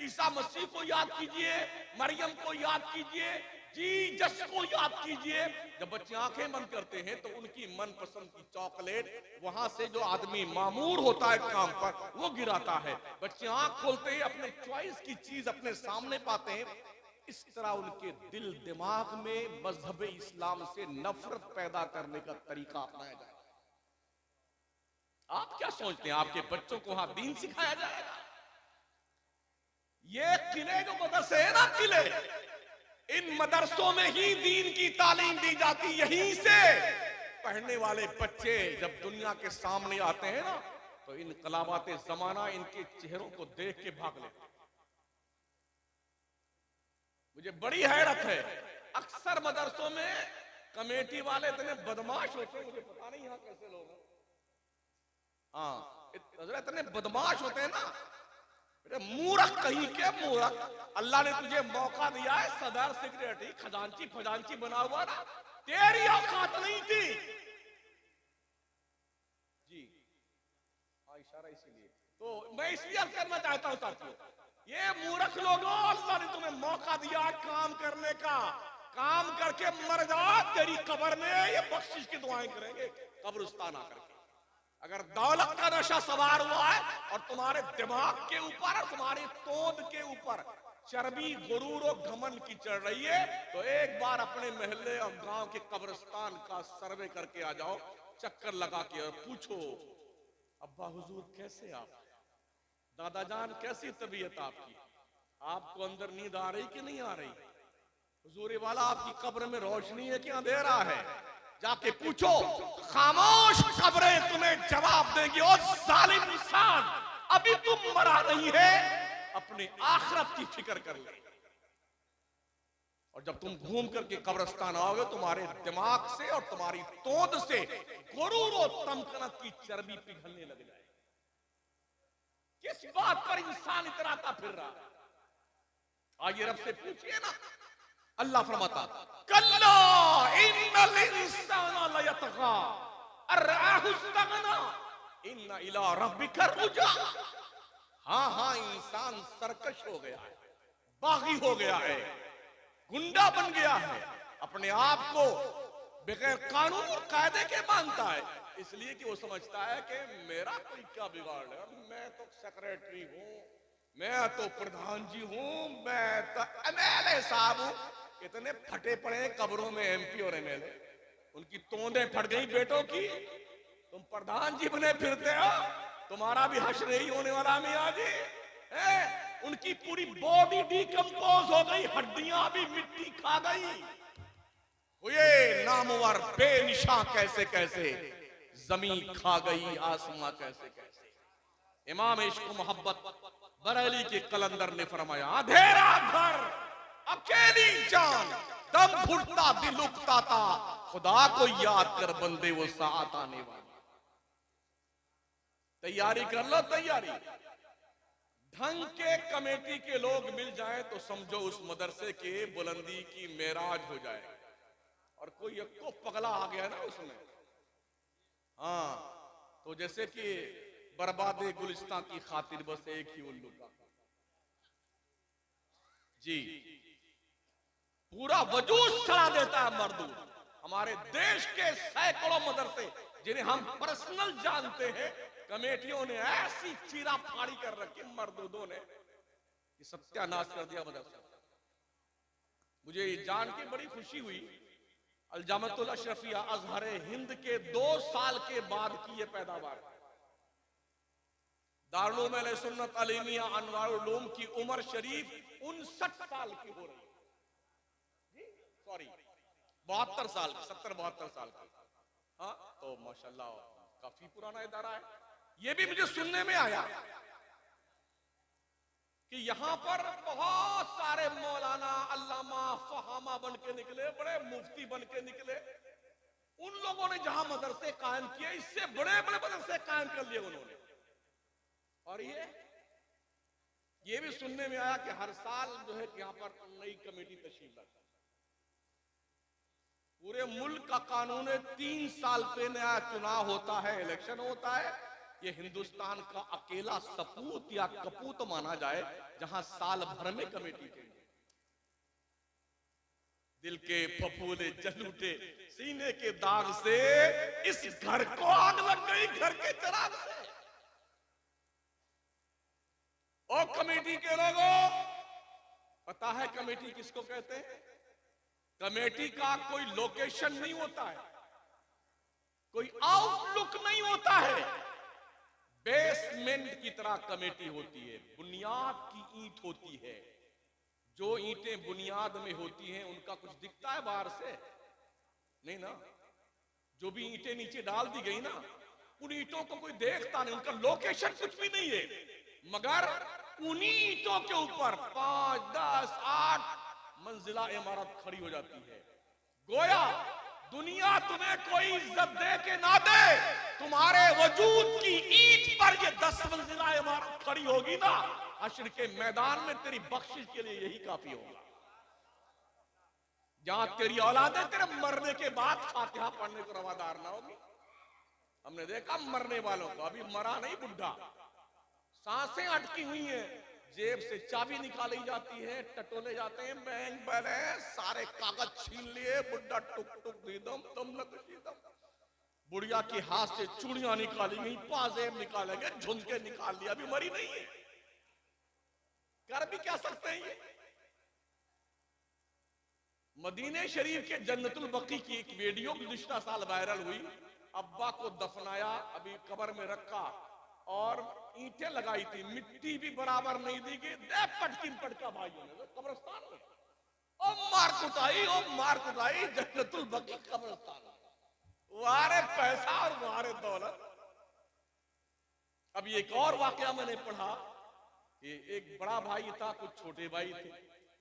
ईसा मसीह को याद कीजिए, मरियम को याद कीजिए, जीसस को याद कीजिए। जब बच्चे आंखें बंद करते हैं तो उनकी मनपसंद की चॉकलेट वहां से जो आदमी मामूर होता है काम पर वो गिराता है। बच्चे आंख खोलते ही अपने चॉइस की चीज अपने सामने पाते हैं। इस तरह उनके दिल दिमाग में मजहब इस्लाम से नफरत पैदा करने का तरीका अपनाया जाए। आप क्या सोचते हैं आपके बच्चों को वहां दीन सिखाया जाएगा? ये किले जो मदरसे है ना, किले, इन मदरसों में ही दीन की तालीम दी जाती। यहीं से पढ़ने वाले बच्चे जब दुनिया के सामने आते हैं ना तो इनकलाबात जमाना इनके चेहरों को देख के भाग लेते हैं। मुझे बड़ी हैरत है, अक्सर मदरसों में कमेटी वाले इतने बदमाश होते हैं, मुझे पता नहीं यहाँ कैसे लोग हैं, हाँ इतने बदमाश होते हैं ना, मूर्ख कहीं के मूर्ख। अल्लाह ने तुझे मौका दिया है, सदर सेक्रेटरी खजांची फजांची बना हुआ ना, तेरी औकात नहीं थी जी। हाँ इशारा इसीलिए, तो मैं इसलिए करना चाहता हूं साथियों, ये मूर्ख लोगों, अल्लाह ने तुम्हें मौका दिया काम करने का, काम करके मर जाओ, तेरी कब्र में ये बख्शिश की दुआएं करेंगे कब्रिस्तान आकर के। अगर दौलत का नशा सवार हुआ है और तुम्हारे दिमाग के ऊपर और तुम्हारी तोंद के ऊपर चर्बी गुरूर और घमंड की चढ़ रही है, तो एक बार अपने महल्ले और गांव के कब्रिस्तान का सर्वे करके आ जाओ, चक्कर लगा के, और पूछो अब्बा हुजूर कैसे आप, दादा जान कैसी तबीयत आपकी, आपको अंदर नींद आ रही कि नहीं आ रही, हुजूर वाला आपकी कब्र में रोशनी है कि अंधेरा है, जाके पूछो। खामोश कब्रें तुम्हें जवाब देंगी, और जालिम इंसान अभी तुम मरा नहीं है, अपने आखिरत की फिक्र कर ले। और जब तुम घूम करके कब्रिस्तान आओगे, तुम्हारे दिमाग से और तुम्हारी तोंद से गुरूर और तमकनत की चर्बी पिघलने लग जाए। किस बात पर इंसान इतराता फिर रहा है? आइए रब से पूछिए ना। अल्लाह फरमाता कल्ला इन्नल इंसाना लयतगा अर्राहु इस्तगना इन्ना इला रब्बिका रुजा। हाँ हाँ, इंसान सरकश हो गया है, बागी हो गया है, गुंडा बन गया है, अपने आप को बगैर कानून और कायदे के मानता है, इसलिए कि वो समझता है कि मेरा कोई क्या बिगाड़ है, मैं तो सेक्रेटरी हूं, मैं तो प्रधान जी हूं, मैं तो एमएलए साहब हूं। कितने फटे पड़े कब्रों में एमपी और एमएलए, उनकी तोंदें फट गई बेटों की, तुम प्रधान जी बने फिरते हो, तुम्हारा भी हश्र नहीं होने वाला मियां जी है। उनकी पूरी बॉडी डिकम्पोज हो गई, हड्डियां भी मिट्टी खा गई, हुए नामवर बेनिशा कैसे कैसे, जमीन खा गई आसमां कैसे कैसे। इमाम इश्क मोहब्बत बरेली के कलंदर ने फरमाया, अंधेरा घर अकेली जान, दम घुटता दिल उकता था, खुदा को याद कर बंदे वो साथ आने वाली। तैयारी कर लो, तैयारी। ढंग के कमेटी के लोग मिल जाएं तो समझो उस मदरसे के बुलंदी की मेराज हो जाए। और कोई एक को पगला आ गया ना उसमें, हाँ, तो जैसे कि बर्बादे गुलिस्तान की खातिर बस एक ही उल्लू का जी पूरा वजूद सड़ा देता है मरदूद। हमारे देश के सैकड़ों मदरसे जिन्हें हम पर्सनल जानते हैं, कमेटियों ने ऐसी चीरा फाड़ी कर रखी मरदूदों ने कि सत्यानाश कर दिया मदरसा। मुझे ये जान के बड़ी खुशी हुई, अलजामतुल अशरफिया अजहर हिंद के 2 साल के बाद की ये पैदावार। दारुल उलूम अहले सुन्नत अलीमिया अनवारुल उलूम की उम्र शरीफ 59 साल की हो रही है, सॉरी 72 साल की, 70-72 साल की। हाँ, तो माशाल्लाह काफी पुराना इदारा है। ये भी मुझे सुनने में आया कि यहां पर बहुत सारे मौलाना अल्लामा फहामा बन के निकले, बड़े मुफ्ती बन के निकले। उन लोगों ने जहां मदरसे कायम किए, इससे बड़े बड़े मदरसे कायम कर लिए उन्होंने। और ये भी सुनने में आया कि हर साल जो है यहां पर नई कमेटी तशरीफ लाती है। पूरे मुल्क का कानून है, 3 साल पे नया चुनाव होता है, इलेक्शन होता है। ये हिंदुस्तान का अकेला सपूत या कपूत माना जाए जहां साल भर में कमेटी के दिल के फफूले जल उठे, सीने के दाग से इस घर को आग लग गई, घर के चिराग से। और कमेटी के लोगों, पता है कमेटी किसको कहते हैं? कमेटी का कोई लोकेशन नहीं होता है, कोई आउटलुक नहीं होता है, बेसमेंट की तरह कमेटी होती है, बुनियाद की ईंट होती है। जो ईंटें बुनियाद में होती हैं उनका कुछ दिखता है बाहर से? नहीं ना। जो भी ईंटें नीचे डाल दी गई ना, उन ईंटों को कोई देखता नहीं, उनका लोकेशन कुछ भी नहीं है, मगर उन्हीं ईंटों के ऊपर 5, 10, 8 मंजिला इमारत खड़ी हो जाती है। गोया दुनिया तुम्हें कोई इज्जत दे के ना दे, तुम्हारे वजूद की ईंट पर ये 10 मंजिला इमारत खड़ी होगी ना, हश्र के मैदान में तेरी बख्शिश के लिए यही काफी होगा। जहां तेरी औलादे तेरे मरने के बाद फातिहा पढ़ने को रवादार ना होगी। हमने देखा मरने वालों को, अभी मरा नहीं बुढ़ा, सांसें अटकी हुई हैं, जेब से चाबी निकाली जाती है, टटोले जाते हैं, बैंक बैलेंस सारे कागज छीन लिए, बुढ़ा टुक टुक दीदम तुम न कुशीदम। बुढ़िया के हाथ से चूड़ियां निकाली गई, पाजेब निकालेंगे, झुमके निकाल लिया, अभी मरी नहीं है। कर भी क्या सकते हैं ये। मदीने शरीफ के जन्नतुल बकी की एक वीडियो गुज़िश्ता साल वायरल हुई। अब्बा को दफनाया, अभी कब्र में रखा और ईंटें लगाई थी, मिट्टी भी बराबर नहीं दी गई। पटकिन पटका भाइयों ने कब्रिस्तान में ओ मार कुटाई जन्नतुल बकी कब्रिस्तान में। वारे पैसा और वारे दौलत। अब एक और वाकया मैंने पढ़ा कि एक बड़ा भाई था, कुछ छोटे भाई थे,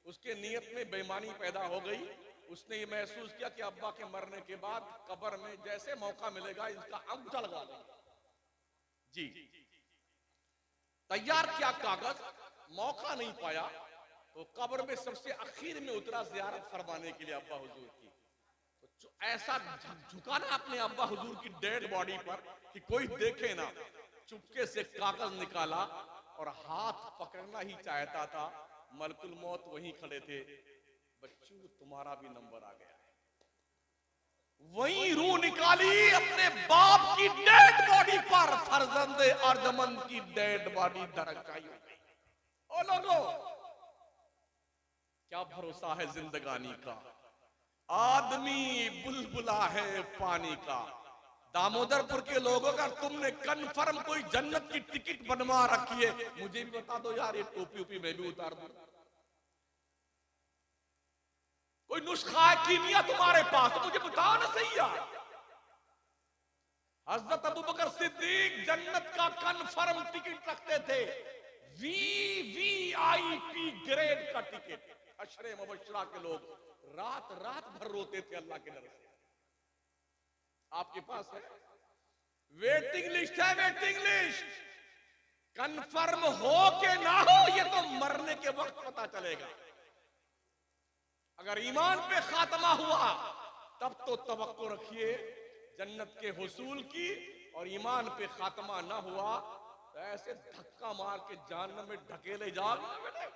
उसके नियत में बेईमानी पैदा हो गई। उसने ये महसूस किया कि अब्बा के मरने के बाद कब्र में जैसे मौका मिलेगा इसका अंगूठा लगा देंगे। जी तैयार किया कागज, मौका नहीं पाया तो कब्र में सबसे आखिर में उतरा ज़ियारत फरमाने के लिए अब्बा हुजूर की। तो ऐसा झुकाना अपने अब्बा हुजूर की डेड बॉडी पर कि कोई देखे ना, चुपके से कागज निकाला और हाथ पकड़ना ही चाहता था। मलकुल मौत वहीं खड़े थे। बच्चों तुम्हारा भी नंबर आ गया है। वहीं रूह निकाली अपने बाप की डेड बॉडी पर, फर्जंदे अर्जमन की डेड बॉडी दरकाई हो गई। ओ लोगों, क्या भरोसा है जिंदगानी का, आदमी बुलबुला है पानी का। दामोदरपुर के लोगों, अगर तुमने कन्फर्म कोई जन्नत की टिकट बनवा रखी है, मुझे भी बता दो यार, ये टोपी उपी मैं भी उतार दूं। कोई नुस्खा है, कीमिया तुम्हारे पास, तो मुझे बताओ ना सही यार। हजरत अबू बकर सिद्दीक जन्नत का कन्फर्म टिकट रखते थे, वीवीआईपी ग्रेड का टिकट। अशरे मुबश्शरा के लोग रात रात भर रोते थे अल्लाह के डर से। आपके पास है वेटिंग लिस्ट, है वेटिंग लिस्ट। कंफर्म हो के ना हो ये तो मरने के वक्त पता चलेगा। अगर ईमान पे खात्मा हुआ तब तो तवक्को रखिए जन्नत के हुसूल की, और ईमान पे खात्मा ना हुआ तो ऐसे धक्का मार के जहन्नम में ढकेले जाओगे।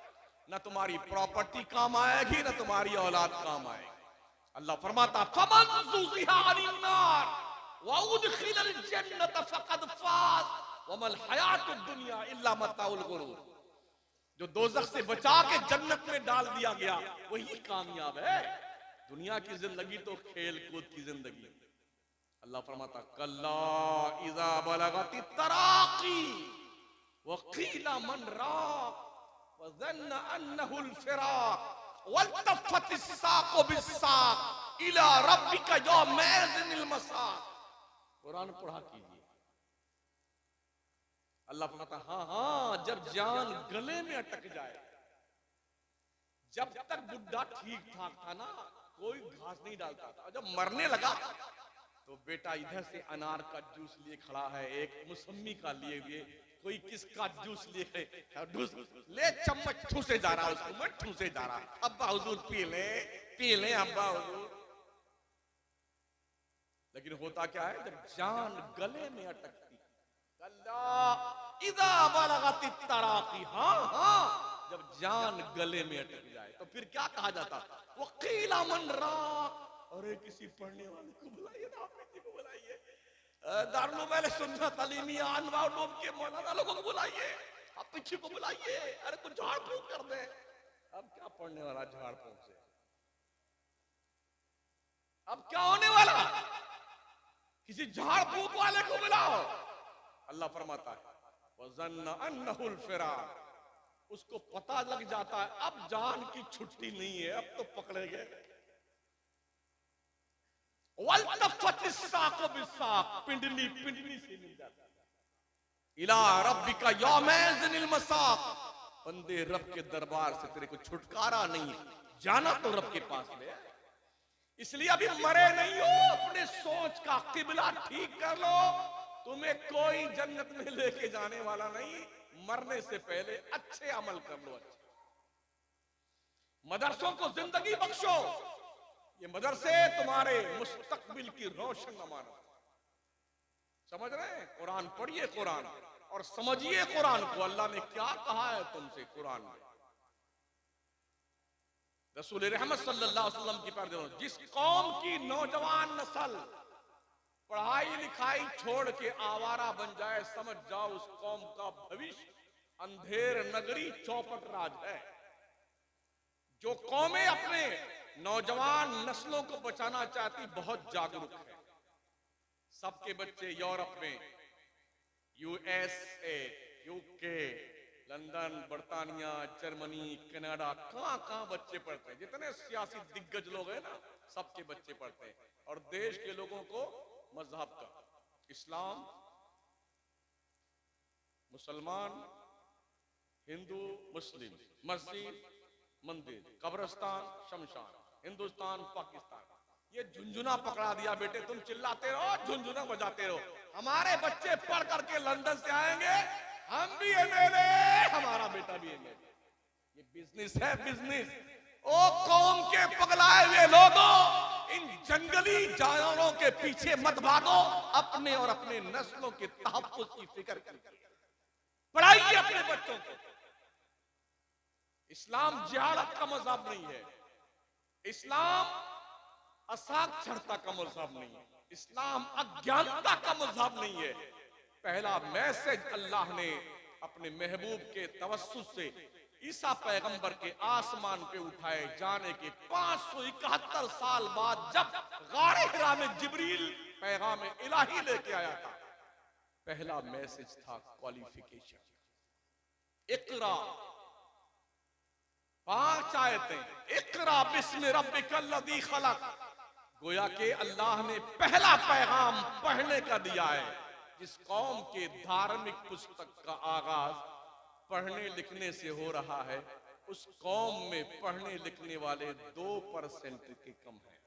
ना तुम्हारी प्रॉपर्टी काम आएगी, ना तुम्हारी औलाद काम आएगी। अल्लाह फरमाता फमन ज़ुज़िहा अनिन नार व उदखिलल जन्नत फक़द फ़ाज़ वमल हयातुद दुनिया इल्ला मताउल गुरूर। जो दोज़ख से बचा के जन्नत में डाल दिया गया वही कामयाब है। दुनिया की जिंदगी तो खेल कूद की जिंदगी। अल्लाह फरमाता कल्ला इज़ा बलगति तराक़ी व क़ीला मन राक़ व ज़न्न अन्नहुल फ़िराक़ वल्तफ़तिस साक़ु बिस्साक़ इला रब्बिका यौमइज़िनिल मसाक़। कुरान पढ़ा कीजिए। अल्लाह फरमाता हाँ, जब जान गले में अटक जाए। जब तक बुड्ढा ठीक ठाक था ना, कोई घास नहीं डालता था। जब मरने लगा तो बेटा इधर से अनार का जूस लिए खड़ा है, एक मौसमी का लिए हुए, कोई किसका जूस लिए ले चम्मच ठूसे जा रहा, उसको मैं ठूसे जा रहा। अब्बा हुजूर पी ले अब्बा हुजूर। लेकिन होता क्या है, जब जान गले में अटकती, इज़ा बलगति तराक़ी, हाँ, जब जान गले में अटक जाए तो फिर क्या कहा जाता, वक़ीला मन राक़। अरे किसी पढ़ने वाले को बुलाइए ना, किसी को बुलाइए, दारुल उलूम सुन्नत तालीमिया अनवार उलूम के मौलाना लोगों को बुलाइए, आप पीछे को बुलाइए। अरे कुछ झाड़ फूंक कर दे। अब क्या पढ़ने वाला झाड़ फूंक से, अब क्या होने वाला, किसी झाड़ फूंक वाले को बुलाओ। अल्लाह फरमाता है वज़न्न अन्नहुल फ़िराक़, उसको पता लग जाता है अब जान की छुट्टी नहीं है, अब तो पकड़े गए। वल्तफ़तिस साक़ु बिस्साक़, पिंडली पिंडली से मिल जाता है। इला रब्बिका यौमइज़िनिल मसाक़, बंदे रब के दरबार से तेरे को छुटकारा नहीं, जाना तो रब के पास में है। इसलिए अभी मरे नहीं हो, अपने सोच का किबला ठीक कर लो। तुम्हें कोई जन्नत में लेके जाने वाला नहीं, मरने से पहले अच्छे अमल कर लो। अच्छे मदरसों को जिंदगी बख्शो, ये मदरसे तुम्हारे मुस्तकबिल की रोशन अमानत। समझ रहे हैं? कुरान पढ़िए कुरान और समझिए कुरान को। अल्लाह ने क्या कहा है तुमसे कुरान में। रसूल रहमत सल्लल्लाहु अलैहि वसल्लम की पर जिस कौम की नौजवान नस्ल पढ़ाई लिखाई छोड़ के आवारा बन जाए, समझ जाओ उस कौम का भविष्य अंधेर नगरी चौपट राज है। जो कौमें अपने नौजवान नस्लों को बचाना चाहती बहुत जागरूक है। सबके बच्चे यूरोप में, यूएसए, यूके, लंदन, बर्तानिया, जर्मनी, कनाडा, कहां कहां बच्चे पढ़ते हैं। जितने सियासी दिग्गज लोग हैं ना, सबके बच्चे पढ़ते हैं। और देश के लोगों को मजहब का, इस्लाम, मुसलमान, हिंदू, मुस्लिम, मस्जिद, मंदिर, कब्रिस्तान, शमशान, हिंदुस्तान, पाकिस्तान, ये झुंझुना पकड़ा दिया। बेटे तुम चिल्लाते रहो, झुंझुना बजाते रहो। हमारे बच्चे पढ़ करके लंदन से आएंगे, हम भी एमएलए, हमारा बेटा भी एमएलए। ये बिजनेस है, बिजनेस। ओ कौम के पगलाए हुए लोगों, इन जंगली जानवरों के पीछे मत भागो, अपने और अपने नस्लों के तहफ्फुज़ की फिक्र करिए। पढ़ाइए अपने बच्चों को। इस्लाम जिहालत का मजहब नहीं है। इस्लाम असाक्षरता का मजहब नहीं है। इस्लाम अज्ञानता का मजहब नहीं है। पहला मैसेज अल्लाह ने अपने महबूब के तवस्सुस से ईसा पैगंबर के आसमान पे उठाए जाने के 571 साल बाद, जब गारे हिरा में जिब्रील पैगाम इलाही लेके आया था, पहला मैसेज था क्वालिफिकेशन। इकरा, 5 आयतें। इकरा बिस्मि रब्बिकल लज़ी खलक। गोया के अल्लाह ने पहला पैगाम पढ़ने का दिया है। जिस कौम के धार्मिक पुस्तक का आगाज पढ़ने लिखने से हो रहा है, उस कौम में पढ़ने लिखने वाले 2% के कम है।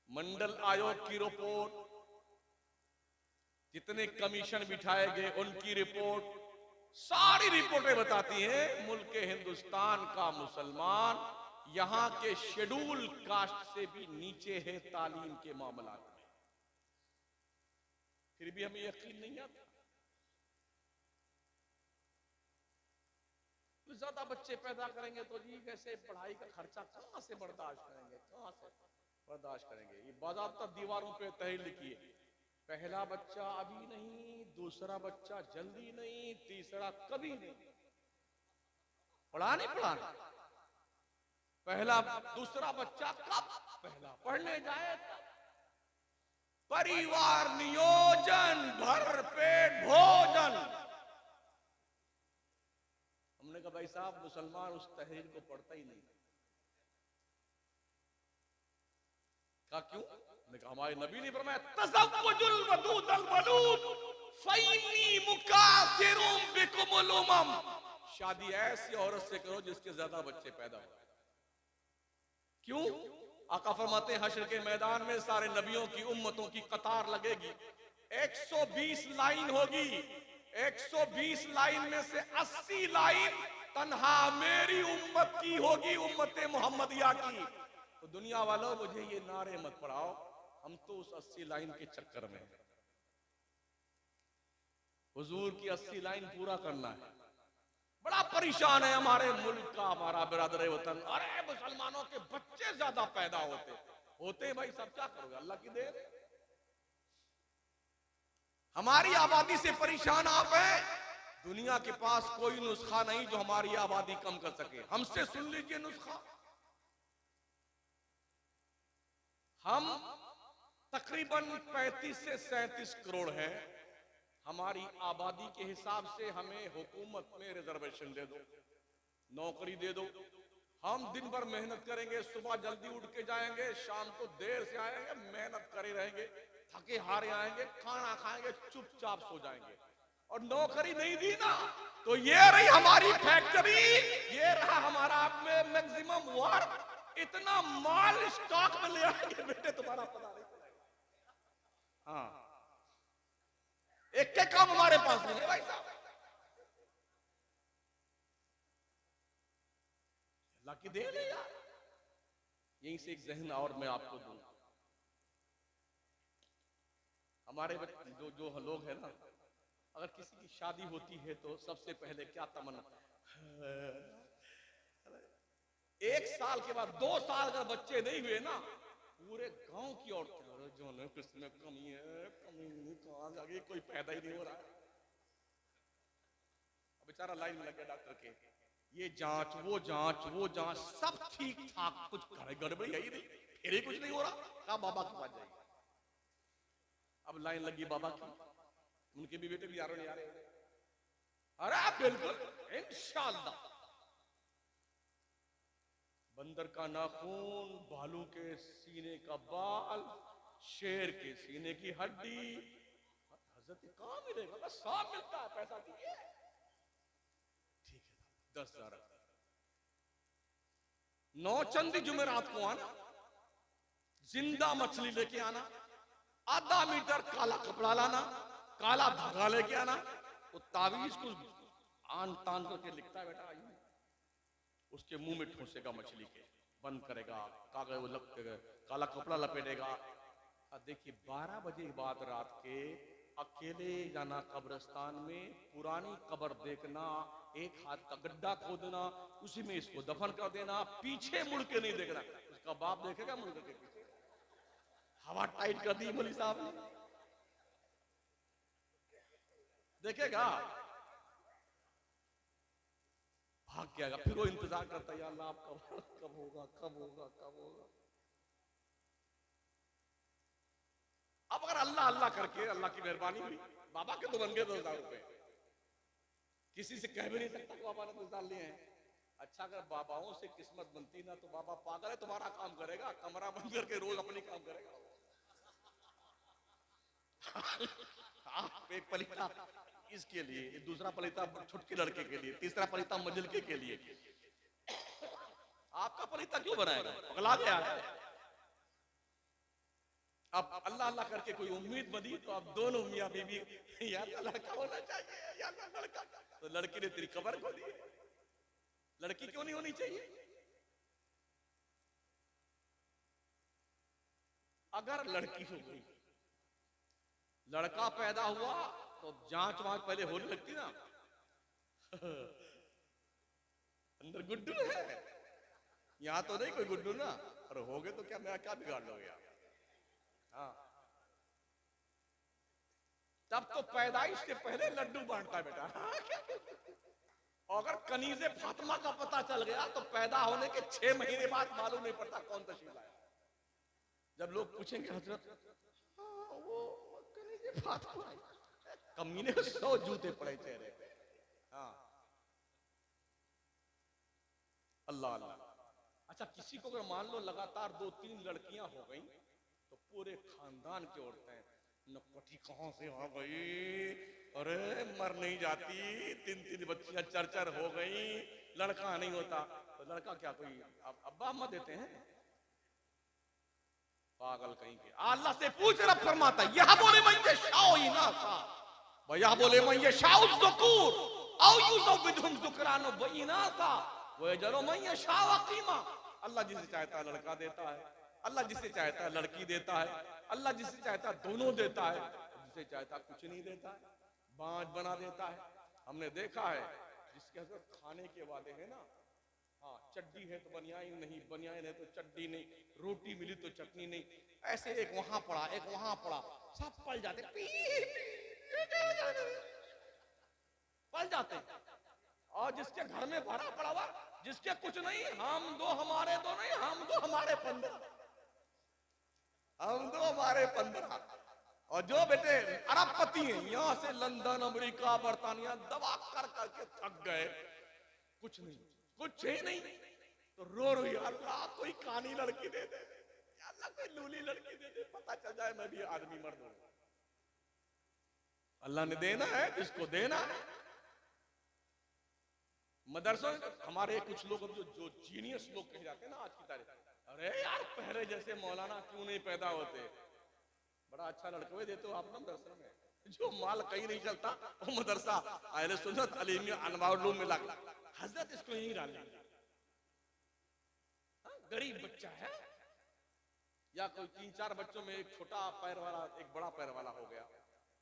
मंडल आयोग की रिपोर्ट, जितने कमीशन बिठाए गए उनकी रिपोर्ट, सारी रिपोर्टें बताती हैं मुल्क हिंदुस्तान का मुसलमान यहां के शेड्यूल कास्ट से भी नीचे है तालीम के मामला में। फिर भी हमें यकीन नहीं आता। तो ज्यादा बच्चे पैदा करेंगे तो जी कैसे पढ़ाई का खर्चा कहां से बर्दाश्त करेंगे, कहां से बर्दाश्त करेंगे। ये बाज़ाब्ता दीवारों पे तहरीर लिखी है, पहला बच्चा अभी नहीं, दूसरा बच्चा जल्दी नहीं, तीसरा कभी नहीं। पढ़ाने पहला दूसरा बच्चा कब, पहला पढ़ने जाए तब। परिवार नियोजन, भर पेट भोजन। हमने कहा भाई साहब मुसलमान उस तहरीर को पढ़ता ही नहीं। कहा क्यों? हमने कहा हमारे नबी ने फरमाया तज़व्वुजुल वदूदल वलूद फ़इन्नी मुकासिरुम बिकुमुल उमम। शादी ऐसी औरत से करो जिसके ज्यादा बच्चे पैदा हो। क्यों? आका फरमाते हैं हश्र के मैदान में सारे नबियों की उम्मतों की कतार लगेगी, 120 लाइन होगी, 120 लाइन में से 80 लाइन तन्हा मेरी उम्मत की होगी, उम्मत मोहम्मदिया की। तो दुनिया वालों मुझे ये नारे मत पढ़ाओ, हम तो उस 80 लाइन के चक्कर में हैं। हुजूर की 80 लाइन पूरा करना है। बड़ा परेशान है हमारे मुल्क का, हमारा बिरादर वतन। अरे मुसलमानों के बच्चे ज्यादा पैदा होते भाई सब क्या करोगे, अल्लाह की देन। हमारी आबादी से परेशान आप हैं, दुनिया के पास कोई नुस्खा नहीं जो हमारी आबादी कम कर सके। हमसे सुन लीजिए नुस्खा। हम तकरीबन 35 से 37 करोड़ हैं। हमारी आबादी के हिसाब से हमें हुकूमत में रिजर्वेशन दे दो, नौकरी दे दो। हम दिन भर मेहनत करेंगे, सुबह जल्दी उठ के जाएंगे, शाम को देर से आएंगे, मेहनत करे रहेंगे, थके हारे आएंगे, खाना खाएंगे, चुपचाप सो जाएंगे। और नौकरी नहीं दी ना तो ये रही हमारी फैक्ट्री, ये रहा हमारा मैक्सिमम वर्क। इतना माल स्टॉक में ले आएंगे बेटे, तुम्हारा पता नहीं चलेगा। हाँ, एक के काम हमारे पास नहीं है भाई साहब। अल्लाह की देन है यार। यहीं से एक जहन और मैं आपको दूं। हमारे जो लोग हैं ना, अगर किसी की शादी होती है तो सबसे पहले क्या तमन्ना, 1 साल के बाद 2 साल अगर बच्चे नहीं हुए ना, पूरे गांव की औरतें और जो न किसमें कमी है, कमी नहीं, कहाँ जाके कोई पैदा ही नहीं हो रहा है। अब बेचारा लाइन में लग गया डॉक्टर के, ये जांच वो जांच वो जांच सब ठीक ठाक, कुछ गड़बड़ी है ही नहीं, फिर ही कुछ नहीं हो रहा। कहा बाबा के पास जाइए। अब लाइन लगी बाबा की, उनके भी बेटे भी यारों नहीं आ रहे। अरे बिल्कुल इंशाअल्लाह। बंदर का नाखून, भालू के सीने का बाल, शेर के सीने की हड्डी, हजरत कहाँ मिलेगा? बस सब मिलता है, पैसा दीजिए। ठीक है 10,000। नौचंदी जुमेरात को आना, जिंदा मछली लेके आना, आधा मीटर काला कपड़ा लाना, काला धागा लेके आना, वो तावीज को आन तान करके लिखता है बेटा, आइए उसके मुंह में ठोसेगा, मछली के बंद करेगा, कागज वो काला कपड़ा लपेटेगा। देखिए 12 बजे बाद रात के अकेले जाना कब्रिस्तान में, पुरानी कब्र देखना, एक हाथ का गड्ढा खोदना, उसी में इसको दफन कर देना, पीछे मुड़ के नहीं देखना। उसका बाप देखेगा मुड़ के पीछे। हवा टाइट कर दी मौलवी साहब ने, देखेगा, भाग गया। फिर वो इंतजार करता है, या अल्लाह आप कब होगा, कब होगा, कब होगा। अब अगर अल्लाह अल्लाह करके, अल्लाह की मेहरबानी हुई, बाबा के तो बन गए 2,000 रुपए, किसी से कह भी नहीं सकता कि बाबा ने 2,000 लिए हैं। अच्छा अगर बाबाओं से किस्मत बनती ना, तो बाबा पागल है, तुम्हारा काम करेगा, कमरा बंद करके रोज अपनी काम करेगा। एक पलीता इसके लिए, दूसरा पलीता छुटके लड़के के लिए, तीसरा पलीता मंजिल के लिए। आपका पलीता क्यों बनाएगा? पगला गया है। अब अल्लाह अल्लाह करके कोई उम्मीद बनी, तो अब दोनों मियां बीबी, या तो लड़का होना चाहिए या तो लड़का, तो लड़की ने तेरी कब्र खोली। लड़की क्यों नहीं होनी चाहिए? अगर लड़की हो गई, लड़का पैदा हुआ, तो जांच वांच पहले होने लगती ना। अंदर गुड्डू है, यहां तो नहीं कोई गुड्डू ना, और हो गए तो क्या मैं क्या बिगाड़ लोगे आप? हाँ, तब तो पैदाइश से पहले लड्डू बांटता है बेटा। अगर कनीज़े फातिमा का पता चल गया, तो पैदा होने के 6 महीने बाद मालूम नहीं पड़ता कौन तशरीफ लाया। जब लोग पूछेंगे हजरत वो कनीज़े फातिमा, कमीने 100 जूते पड़े चेहरे पे। हाँ, अल्लाह अल्लाह। अच्छा किसी को अगर मान लो लगातार 2-3 लड़कियां हो गई, तो पूरे खानदान की औरतें, नपटी कहां से आ गई, अरे मर नहीं जाती, 3-3 बच्चियां 4-4 हो गई, लड़का नहीं होता। तो लड़का क्या कोई अब्बा अम्मा देते हैं? पागल कहीं के। अल्लाह से पूछ, रब फरमाता यह बोले मैं ये शाओ ही ना था, भैया बोले मैं ये शाओ ज़ुकूर औ युज़विजुहुम ज़ुकरान व इनासा व जरो मैं ये शाओ क़ीमा। अल्लाह जिसे चाहता है लड़का देता है, अल्लाह जिसे चाहता है लड़की देता है, अल्लाह जिसे चाहता है दोनों देता है, जिसे चाहता कुछ नहीं देता है, बांझ बना देता है। हमने देखा है जिसके हजरत खाने के वादे हैं ना, हाँ चड्डी है तो बनियान नहीं, बनियान है तो चड्डी नहीं, रोटी मिली तो चटनी नहीं, ऐसे एक वहां पड़ा एक वहां पड़ा, सब पल जाते, पल जाते। और जिसके घर में भरा पड़ा हुआ, जिसके कुछ नहीं, हम दो हमारे दो नहीं, हम दो हमारे 15, हम दो हमारे 15। और जो बेटे अरबपति हैं, यहां से लंदन अमेरिका बर्तानिया दवा कर करके थक गए, कुछ नहीं, कुछ ही नहीं, तो रो रही अल्लाह कोई कानी लड़की दे दे, अल्लाह कोई लूली लड़की दे दे, पता चल जाए मैं भी आदमी मर्द हूं। अल्लाह ने देना है जिसको देना है। मदरसों हमारे कुछ लोग जो जीनियस लोग कहे जाते हैं ना आज की तारीख, अरे यार पहले जैसे मौलाना क्यों नहीं पैदा होते, बड़ा अच्छा लड़का देते हो आप ना मदरसा में, जो माल कहीं नहीं चलता वो मदरसा अहले सुन्नत अलीमिया अनवारुल में लगा, हजरत इसको यहीं डाल लेंगे। गरीब बच्चा है या कोई 3-4 बच्चों में एक छोटा पैर वाला एक बड़ा पैर वाला हो गया,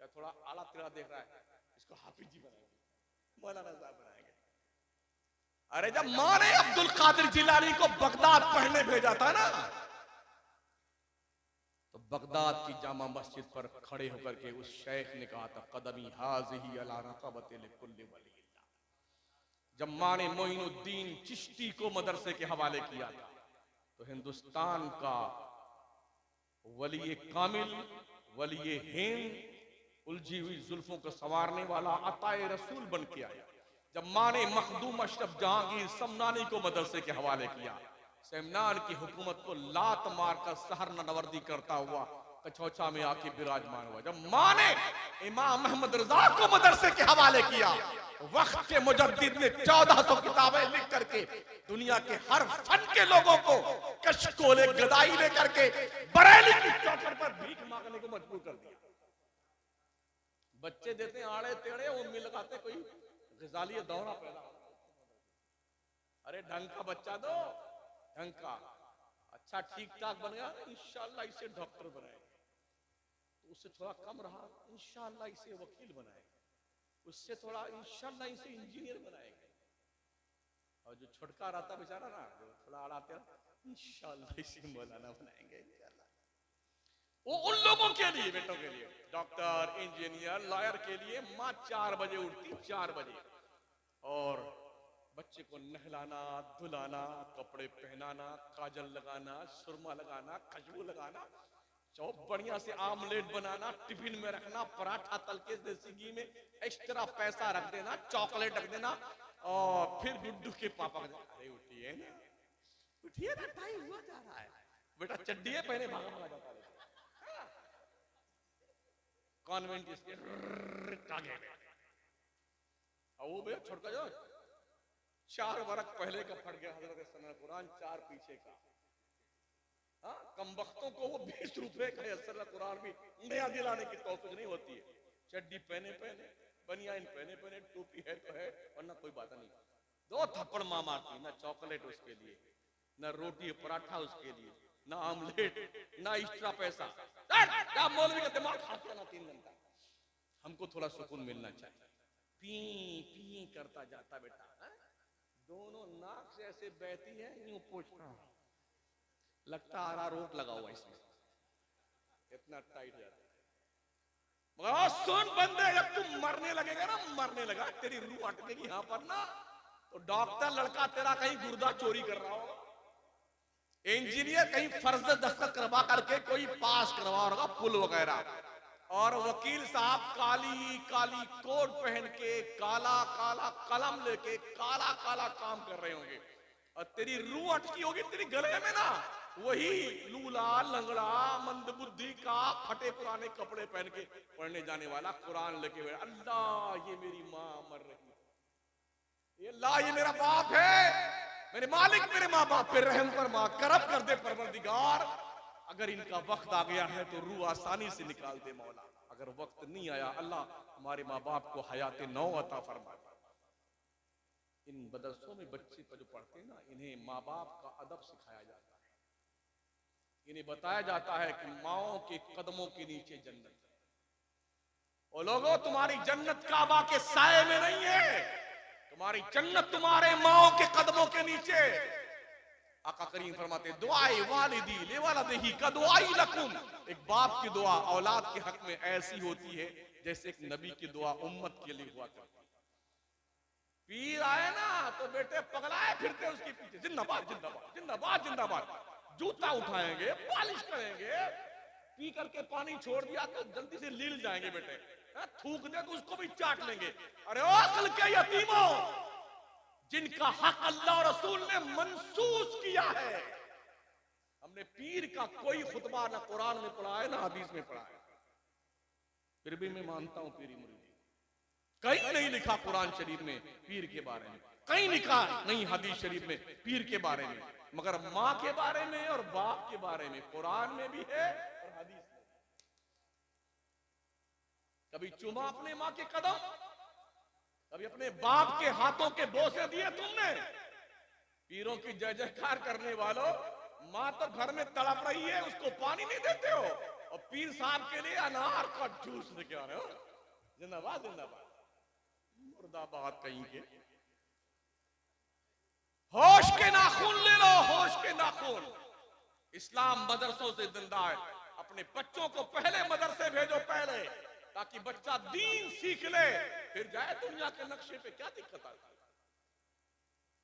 या थोड़ा आला तिरा देख रहा है, इसको हाफिज जी बनाएंगे, मौलाना साहब बनाएंगे। अरे जब मां ने अब्दुल कादिर जिलानी को बगदाद पढ़ने भेजा था ना, तो बगदाद की जामा मस्जिद पर खड़े होकर के उस शेख ने कहा था, कदमी हाज़िही अला रक़बति लिकुल्लि वलिय्यिल्लाह। जब मां ने मोइनुद्दीन चिश्ती को मदरसे के हवाले किया था, तो हिंदुस्तान का वली कामिल, वली हिंद, उलझी हुई जुल्फों को संवारने वाला अताए रसूल बन के आया। जब मां ने मखदूम अशरफ जहांगीर समनानी को मदरसे के हवाले किया, सेमनान की हुकूमत को लात मारकर सहर नवर्दी करता हुआ कछौचा में आके विराजमान हुआ। जब मां ने इमाम अहमद रजा को मदरसे के हवाले किया, वक्त के मुजद्दिद ने 1400 किताबें लिख करके दुनिया के हर फन के लोगों को कशकोले गदाई लेकर के बरेली की चौखट पर भीख मांगने को मजबूर कर दिया। बच्चे देते हैं आड़े टेढ़े, उनमें लगाते कोई ग़ज़ाली दौरा पैदा। अरे ढंग का बच्चा दो, ढंग का, अच्छा ठीक ठाक बन गया, इंशाअल्लाह इसे डॉक्टर बनाएंगे। तो उससे थोड़ा कम रहा, इंशाअल्लाह इसे वकील बनाएंगे। उससे थोड़ा इंशाअल्लाह इसे इंजीनियर बनाएंगे। और जो छुटका रहता बेचारा ना, जो थोड़ा आड़ाते, इंशाअल्लाह इसे मौलाना बनाएंगे इंशाअल्लाह। वो उन लोगों के लिए, बेटों के लिए, डॉक्टर, इंजीनियर, लॉयर के लिए माँ 4 बजे उठती, 4 बजे, और बच्चे को नहलाना, धुलाना, कपड़े पहनाना, काजल लगाना, सुरमा लगाना, खुशबू लगाना, चौप बढ़िया से आमलेट बनाना, टिफिन में रखना, पराठा तल के देसी घी में एक्स्ट्रा पैसा रख देना, चॉकलेट रख देना, और फिर गुड्डू के पापा अरे उठिए ना, उठिए ना, टाइम हुआ जा रहा है, बेटा चड्डी पहने भागा भागा जाता है। कॉन्वेंट इसके टागे और वो भैया छोटका जो 4 बरस पहले का फट गया हजरत सना कुरान, 4 पीछे का। हाँ, कम वक्तों को वो 20 रुपए का असर कुरान भी नया दिलाने की तौफीक नहीं होती है। चड्डी पहने पहने, बनियान पहने पहने, टोपी है तो है, वरना कोई बात नहीं। 2 थप्पड़ मां मारती, ना चॉकलेट उसके लिए, ना रोटी पराठा उसके लिए, ना आमलेट, ना एक्स्ट्रा पैसा। क्या मौलवी का दिमाग खाता ना 3 घंटा। हमको थोड़ा सुकून मिलना चाहिए। पी पी करता जाता बेटा, दोनों नाक से ऐसे बहती है, यूं पूछता लगता अरारोट लगा हुआ इसमें, इतना टाइट जाता है। सुन बंदे, जब तुम मरने लगेगा ना, मरने लगा, तेरी रूह अटकेगी यहां पर ना, तो डॉक्टर लड़का तेरा कहीं गुर्दा चोरी कर रहा होगा, इंजीनियर कहीं फर्ज दस्तखत करवा करके कोई पास करवा होगा पुल वगैरह, और वकील साहब काली काली कोट पहन के, काला काला कलम लेके, काला काला काम कर रहे होंगे, और तेरी रूह अटकी होगी तेरी गले में ना, वही लूला लंगड़ा मंदबुद्धि का फटे पुराने कपड़े पहन के पढ़ने जाने वाला कुरान लेके, अल्लाह ये मेरी माँ मर रही है, ये अल्लाह ये मेरा बाप है, मेरे मालिक मेरे माँ बाप पे रहम फरमा, करम कर दे परवरदिगार। अगर इनका वक्त आ गया है तो रूह आसानी से निकाल दे मौला, अगर वक्त नहीं आया अल्लाह हमारे माँ बाप को हयाते नौ अता फरमा। इन मदरसों में बच्चे को जो पढ़ते हैं ना, इन्हें माँ बाप का अदब सिखाया जाता है, इन्हें बताया जाता है कि माओ के कदमों के नीचे जन्नत है। ओ लोगों, तुम्हारी जन्नत काबा के साए में नहीं है, तुम्हारी जन्नत तुम्हारे माओ के कदमों के नीचे। आका करीम फरमाते, दुआए वालिदी ले वालिदिही का दुआई लकुम, एक बाप की दुआ औलाद के हक में ऐसी होती है जैसे एक नबी की दुआ उम्मत के लिए हुआ करती है। पीर आए ना तो बेटे पगलाए फिरते उसके पीछे, जिंदाबाद जिंदाबाद जिंदाबाद जिंदाबाद, जूता उठाएंगे, पॉलिश करेंगे, पी करके पानी छोड़ दिया तो जल्दी से लील जाएंगे बेटे, थूक दे तो उसको भी चाट लेंगे। अरे ओ अक्ल के यतीमों, जिनका हक अल्लाह और रसूल ने मंसूस किया है, हमने पीर का कोई खुतबा ना कुरान में पढ़ा है ना हदीस में पढ़ा है, फिर भी मैं मानता हूं पीरी मुरीदी, कहीं नहीं लिखा कुरान शरीफ में पीर के बारे में, कहीं लिखा नहीं हदीस शरीफ में पीर के बारे में, मगर माँ के बारे में और बाप के बारे में कुरान में भी है और हदीस में। कभी चूमा अपने माँ के कदम, कभी अपने बाप के हाथों के बोसे दिए तुमने? पीरों की जय जयकार करने वालों, माँ तो घर में तड़प रही है, उसको पानी नहीं देते हो, और पीर साहब के लिए अनार का जूस लेके आ रहे हो। जिंदाबाद जिंदाबाद, मुर्दाबाद कहीं के। होश के नाखून ले लो, होश के नाखून। इस्लाम मदरसों से जिंदा है। अपने बच्चों को पहले मदरसे भेजो पहले, ताकि बच्चा दीन सीख ले, फिर जाए दुनिया के नक्शे पे। क्या दिक्कत आती है?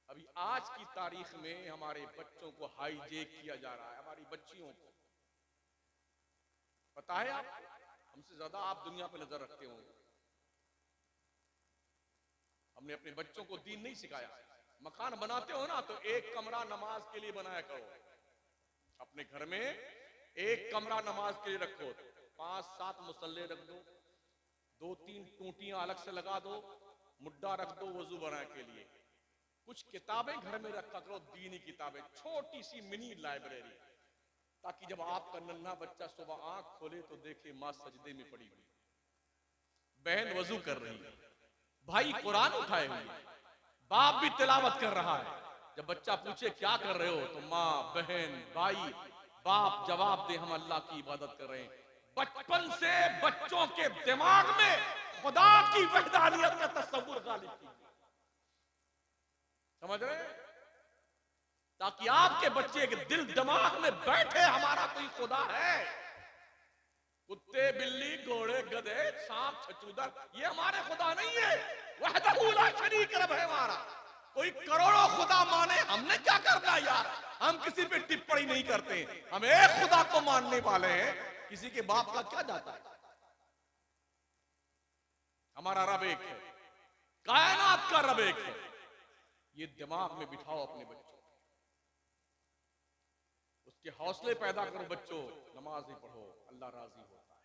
अभी आज की तारीख में हमारे बच्चों को हाईजेक किया जा रहा है, हमारी बच्चियों को। पता है आप, हमसे ज्यादा आप दुनिया पे नजर रखते होंगे। हमने अपने बच्चों को दीन नहीं सिखाया। मकान बनाते हो ना, तो एक कमरा नमाज के लिए बनाया करो। अपने घर में एक कमरा नमाज के लिए रखो, 5-7 मुसल्ले रख दो, 2-3 टूटियां अलग से लगा दो, मुड्डा रख दो वजू बनाने के लिए। कुछ किताबें घर में रखा करो, दीनी किताबें, छोटी सी मिनी लाइब्रेरी, ताकि जब आपका नन्हा बच्चा सुबह आंख खोले तो देखे मां सजदे में पड़ी हुई, बहन वजू कर रही है, भाई कुरान उठाए हुए, बाप भी तिलावत कर रहा है। जब बच्चा पूछे क्या कर रहे हो, तो माँ, बहन, भाई, बाप जवाब दे हम अल्लाह की इबादत कर रहे हैं। बचपन से बच्चों के दिमाग में खुदा की वहदानियत का तस्वुर गालिब कीजिए, समझ रहे हैं? ताकि आपके बच्चे के दिल दिमाग में बैठे हमारा कोई खुदा है। कुत्ते, बिल्ली, घोड़े, गधे, सांप, छछूदर, ये हमारे खुदा नहीं है। वहदहू ला शरीक रब है हमारा। कोई करोड़ों खुदा माने, हमने क्या करना यार? हम किसी पे टिप्पणी नहीं करते, हम एक खुदा को मानने वाले हैं। किसी के बाप का क्या जाता है? हमारा रब एक है, कायनात का रब एक है। ये दिमाग में बिठाओ अपने बच्चों, उसके हौसले पैदा करो। बच्चों नमाज ही पढ़ो, अल्लाह राजी होता है।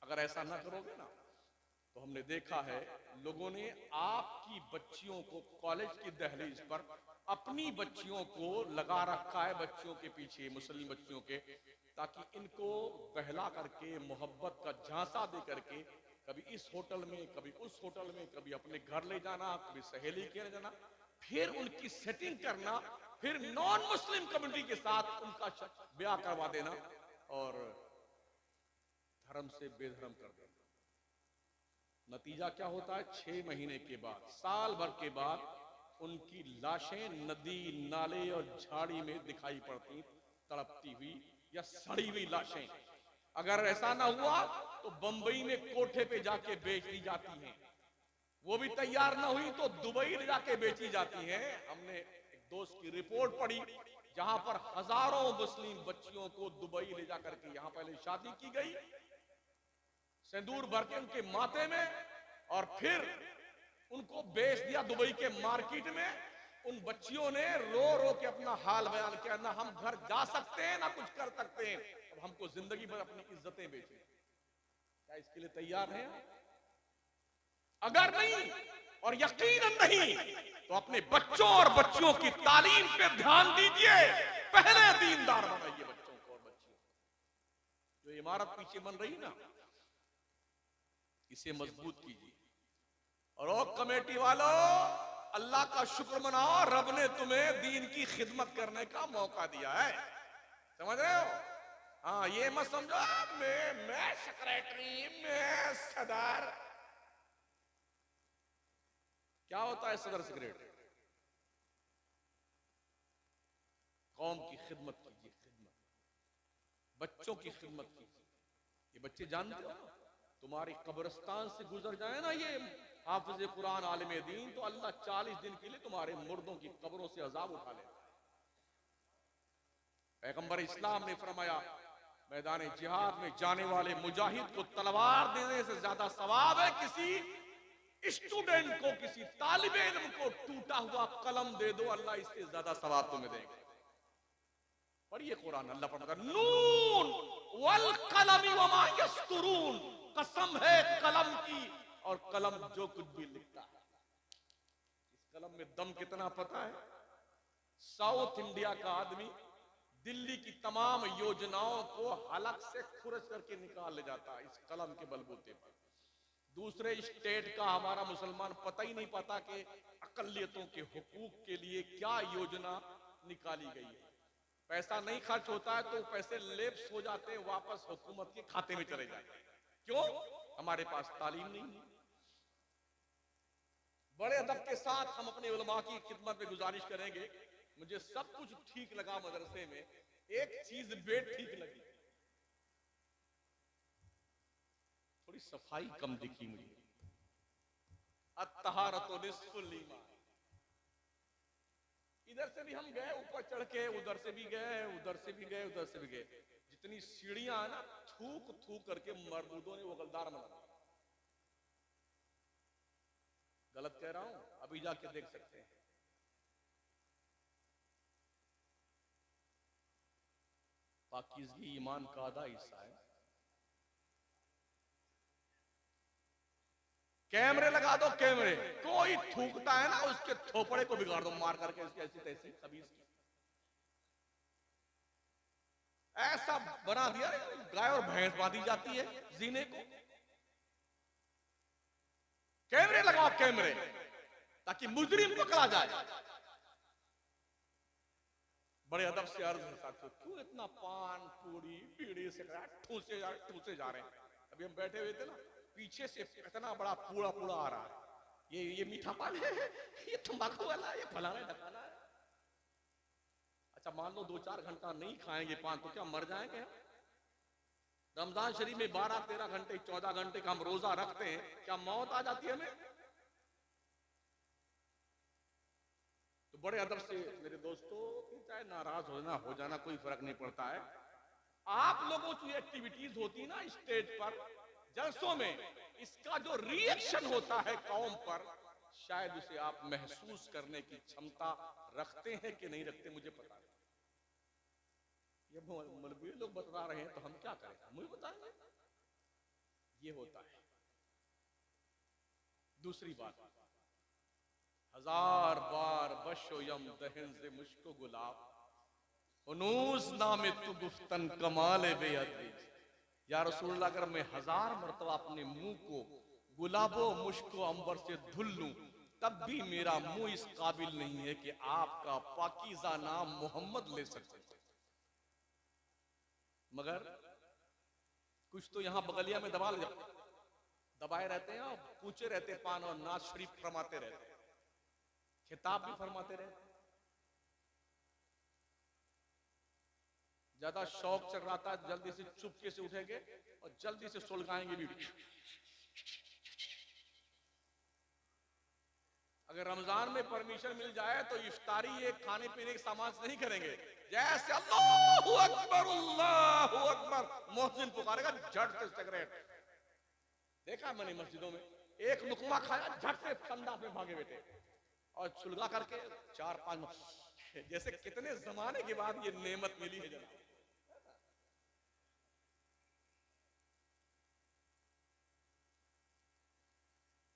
अगर ऐसा ना करोगे ना, तो हमने देखा है लोगों ने आपकी बच्चियों को कॉलेज की दहलीज पर अपनी बच्चियों को लगा रखा है, बच्चियों के पीछे, मुस्लिम बच्चियों के, ताकि इनको बहला करके, मोहब्बत का झांसा दे करके, कभी इस होटल में, कभी उस होटल में, कभी अपने घर ले जाना, कभी सहेली के ले जाना, फिर उनकी सेटिंग करना, फिर नॉन मुस्लिम कम्युनिटी के साथ उनका ब्याह करवा देना और धर्म से बेधर्म कर देना। नतीजा क्या होता है? 6 महीने के बाद, साल भर के बाद उनकी लाशें नदी, नाले और झाड़ी में दिखाई पड़ती, तड़पती हुई या सड़ी हुई लाशें। अगर ऐसा ना हुआ तो बंबई में कोठे पे जाके बेच दी जाती हैं। वो भी तैयार ना हुई तो दुबई ले जाके बेची जाती हैं। हमने एक दोस्त की रिपोर्ट पढ़ी, जहां पर हजारों मुस्लिम बच्चियों को दुबई ले जाकर के यहां पहले शादी की गई, सिंदूर भर के उनके माथे में, और फिर उनको बेच दिया दुबई के मार्केट में। उन बच्चियों ने रो रो के अपना हाल बयान किया, ना हम घर जा सकते हैं, ना कुछ कर सकते हैं, अब हमको जिंदगी भर अपनी इज्जतें बेचनी। क्या इसके लिए तैयार हैं? अगर नहीं, और यकीनन नहीं, तो अपने बच्चों और बच्चियों की तालीम पे ध्यान दीजिए। पहले दीनदार बनाइए बच्चों को और बच्चियों को। जो इमारत पीछे बन रही ना, इसे मजबूत कीजिए। और ओ कमेटी वालों, अल्लाह का शुक्र मनाओ, रब ने तुम्हें दीन की खिदमत करने का मौका दिया है। समझ रहे हो? हाँ, ये मत समझो मैं सेक्रेटरी, मैं सदर। क्या होता है सदर सेक्रेटरी? कौम की खिदमत कीजिए, खिदमत, बच्चों की खिदमत कीजिए। ये बच्चे जानते हो, तुम्हारी कब्रिस्तान से गुजर जाए ना ये हाफिज कुरान आलिम दीन, तो अल्लाह 40 दिन के लिए तुम्हारे मुर्दों की कब्रों से अजाब उठा लेता है। पैगंबर इस्लाम ने फरमाया, मैदान जिहाद में जाने वाले मुजाहिद को तलवार देने से ज्यादा सवाब है किसी स्टूडेंट को, किसी तालिब इल्म को टूटा हुआ कलम दे दो, अल्लाह इससे ज्यादा सवाब तुम्हें देगा। पढ़िए कुरान, अल्लाह फरमाता है नून वल कलमी वमा यस्तुरून, कसम है कलम की और कलम जो कुछ भी लिखता है। इस कलम में दम कितना पता है? साउथ इंडिया का आदमी दिल्ली की तमाम योजनाओं को हलक से खुरच करके निकाल ले जाता है इस कलम के बलबूते पर। दूसरे स्टेट का हमारा मुसलमान पता ही नहीं पाता कि अकलियतों के हुकूक के लिए क्या योजना निकाली गई है। पैसा नहीं खर्च होता है तो पैसे लेप्स हो जाते हैं, वापस हुकूमत के खाते में चले जाते हैं। क्यों? हमारे पास तालीम नहीं है। बड़े अदब के साथ हम अपने उलमा की खिदमत में गुजारिश करेंगे। मुझे सब कुछ ठीक लगा मदरसे में, एक चीज बेड ठीक लगी। थोड़ी सफाई कम दिखी मुझे। अत्तहारतु निस्फुल ईमान। इधर से भी हम गए ऊपर चढ़ के, उधर से भी गए, उधर से भी गए, उधर से भी गए। जितनी सीढ़ियां है ना, थूक थूक करके मरबूदों ने वो गलदार बना दिया। गलत कह रहा हूं? अभी जाके देख सकते हैं। पाकीज़गी ईमान का आधा हिस्सा है। कैमरे लगा दो, कैमरे। कोई थूकता है ना, उसके थोपड़े को बिगाड़ दो मार करके, इसकी ऐसी तैसी खबीस की। ऐसा बना दिया, गाय और भैंस बांधी जाती है जीने को। कैमरे लगाओ, कैमरे, ताकि मुजरिम पकड़ा जाए। बड़े अदब से अर्ज है साथियों, क्यों इतना पान पूरी बीड़ी से ठूसे जा रहे हैं। अभी हम बैठे हुए थे ना, पीछे से इतना बड़ा पूरा पूरा आ रहा है। ये मीठा पान है, ये तंबाकू वाला है, ये फलाना ढकाना है। अच्छा मान लो 2-4 घंटा नहीं खाएंगे पान तो क्या मर जाएंगे? रमजान शरीफ में 12-13 घंटे 14 घंटे का हम रोजा रखते हैं, क्या मौत आ जाती है हमें? तो बड़े अदब से मेरे दोस्तों, चाहे नाराज हो जाना कोई फर्क नहीं पड़ता है। आप लोगों की एक्टिविटीज होती ना स्टेज पर, जलसों में, इसका जो रिएक्शन होता है कौम पर, शायद उसे आप महसूस करने की क्षमता रखते हैं कि नहीं रखते, मुझे पता नहीं। ये मौलवी लोग बता रहे हैं तो हम क्या करें, मुझे बताएंगे। ये होता है। दूसरी बात, 1000 बार बशो यम दहन से मुश्को गुलाब, हुनूस नामे तु गुफ्तन कमाले बेअदबी। या रसूलुल्लाह, अगर मैं 1000 मरतबा अपने मुंह को गुलाबो मुश्को अंबर से धुल लूं, तब भी मेरा मुंह इस काबिल नहीं है कि आपका पाकीज़ा नाम मोहम्मद ले सके। मगर कुछ तो यहां बगलिया में दबाए रहते हैं और पूछे रहते पान और नाज शरीफ फरमाते रहते हैं, खिताब भी फरमाते रहते हैं। ज्यादा शौक चढ़ रहा था, जल्दी से चुपके से उठेंगे और जल्दी से सुलगाएंगे भी। अगर रमजान में परमिशन मिल जाए तो इफ्तारी ये खाने पीने के सामान से नहीं करेंगे। जैसे अल्लाहु अकबर मोहसिन पुकारेगा, झट से सिगरेट। देखा मैंने मस्जिदों में, एक लुकमा खाया, झट से कंधा पे भागे बेटे और सुलगा करके 4-5। जैसे कितने जमाने के बाद ये नेमत मिली है जनाब।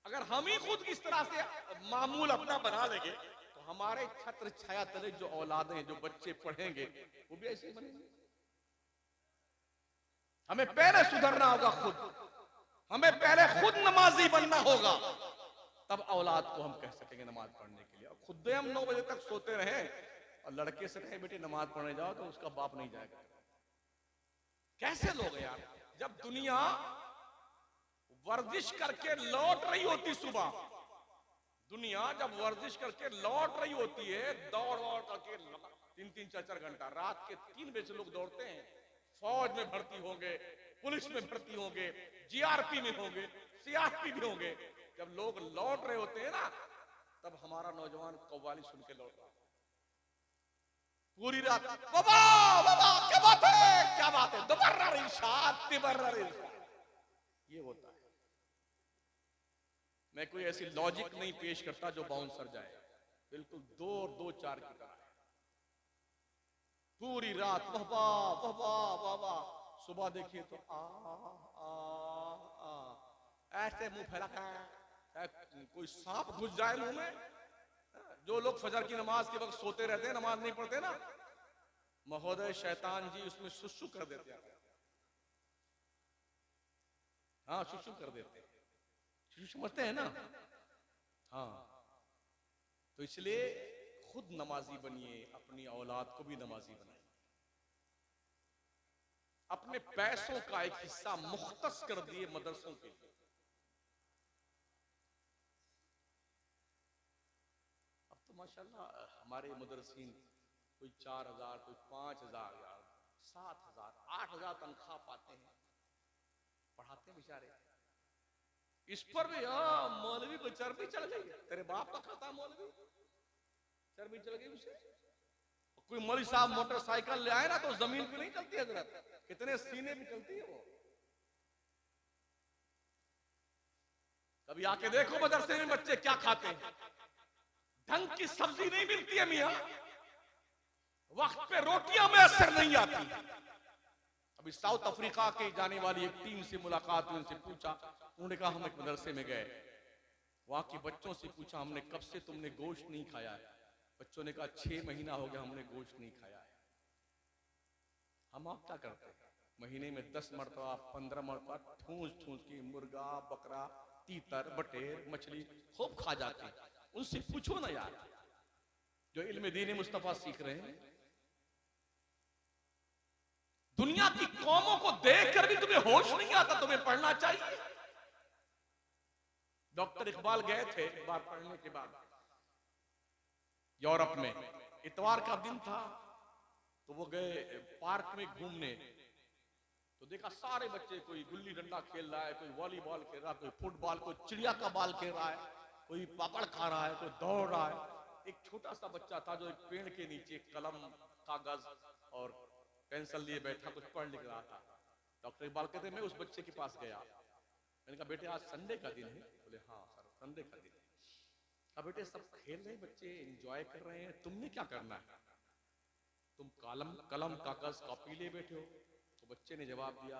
अगर हम ही खुद इस तरह से मामूल अपना बना लेंगे तो हमारे छत्र छाया तले जो औलादें, जो बच्चे पढ़ेंगे, वो भी ऐसे बनेंगे। हमें पहले सुधरना होगा खुद, हमें पहले खुद नमाजी बनना होगा, तब औलाद को हम कह सकेंगे नमाज पढ़ने के लिए। खुद हम 9 बजे तक सोते रहे और लड़के से कहे बेटे नमाज पढ़ने जाओ, तो उसका बाप नहीं जाएगा। कैसे लोग यार, जब दुनिया वर्जिश करके लौट रही होती, सुबह दुनिया जब वर्जिश करके लौट रही होती है, दौड़ करके 3-3, 4-4 घंटा, रात के 3 बजे से लोग दौड़ते हैं, फौज में भर्ती होंगे, पुलिस में भर्ती होंगे, जीआरपी में होंगे, सीआरपी में होंगे। जब लोग लौट रहे होते हैं ना, तब हमारा नौजवान कव्वाली सुन के लौट रहा, पूरी रात बाबा बाबा क्या बात है, क्या बात है, दुबर्रर इरशाद, तिबर्रर इरशाद। ये होता है। मैं कोई ऐसी लॉजिक नहीं पेश करता जो बाउंसर जाए, बिल्कुल 2 और 2 4 की तरह है। पूरी रात वाह वाह वाह वाह, सुबह देखिए तो ऐसे मुंह फैला कोई सांप घुस जाए मुंह में। जो लोग फजर की नमाज के वक्त सोते रहते हैं, नमाज नहीं पढ़ते ना, महोदय शैतान जी उसमें सुसु कर देते हैं। हाँ, सुसु कर देते हैं, समझते हैं ना। हाँ, तो इसलिए खुद नमाजी बनिए, अपनी औलाद को भी नमाजी बनाइए। अपने पैसों का एक हिस्सा मुख्तस कर दिए मदरसों के लिए। अब तो माशाल्लाह हमारे मदरसीन कोई 4000, कोई 5000, 7000, 8000 तनख्वाह पाते हैं, पढ़ाते हैं बेचारे। इस पर भी मौलवी को चर्बी चढ़ गई, तेरे बाप का खाता मौलवी, चर्बी चढ़ गई उसे। कोई मौलवी साहब मोटरसाइकिल ले आए ना तो जमीन पे नहीं चलती हजरत, कितने सीने पे चलती है वो। कभी आके देखो मदरसे में बच्चे क्या खाते हैं, ढंग की सब्जी नहीं मिलती है मियां, वक्त पे रोटियां में असर नहीं आती। अभी साउथ अफ्रीका के जाने वाली एक टीम से मुलाकात हुई, उनसे पूछा, उन्होंने कहा हम एक मदरसे में गए, वहां के बच्चों से पूछा हमने कब से तुमने गोश्त नहीं खाया है। बच्चों ने कहा 6 महीना हो गया हमने गोश्त नहीं खाया है। हम आप क्या करते हैं, महीने में 10 मरतबा 15 मरतबा ठूस ठूस के मुर्गा बकरा तीतर बटेर मछली खूब खा जाते हैं। उनसे पूछो ना यार, जो इल्म दीन मुस्तफा सीख रहे हैं। दुनिया की कौमों को देखकर भी तुम्हें होश नहीं आता, तुम्हें पढ़ना चाहिए। डॉक्टर इकबाल गए थे एक बार पढ़ने के बाद यूरोप में, इतवार का दिन था तो वो गए पार्क में घूमने, तो देखा सारे बच्चे, कोई गुल्ली डंडा खेल रहा है, कोई वॉलीबॉल खेल रहा है, कोई फुटबॉल, कोई चिड़िया का बाल खेल रहा है, कोई पापड़ खा रहा है, कोई दौड़ रहा है। एक छोटा सा बच्चा था जो एक पेड़ के नीचे कलम कागज और पेंसिल लिए बैठा कुछ पढ़ लिख रहा था। डॉक्टर इकबाल कहते मैं उस बच्चे के पास गया, मैंने कहा बेटे आज संडे का दिन है। बोले हाँ सर संडे का दिन है। कहा बेटे सब खेल रहे हैं बच्चे, एंजॉय कर रहे हैं, तुमने क्या करना है, तुम कलम कागज कॉपी ले बैठे हो। तो बच्चे ने जवाब दिया,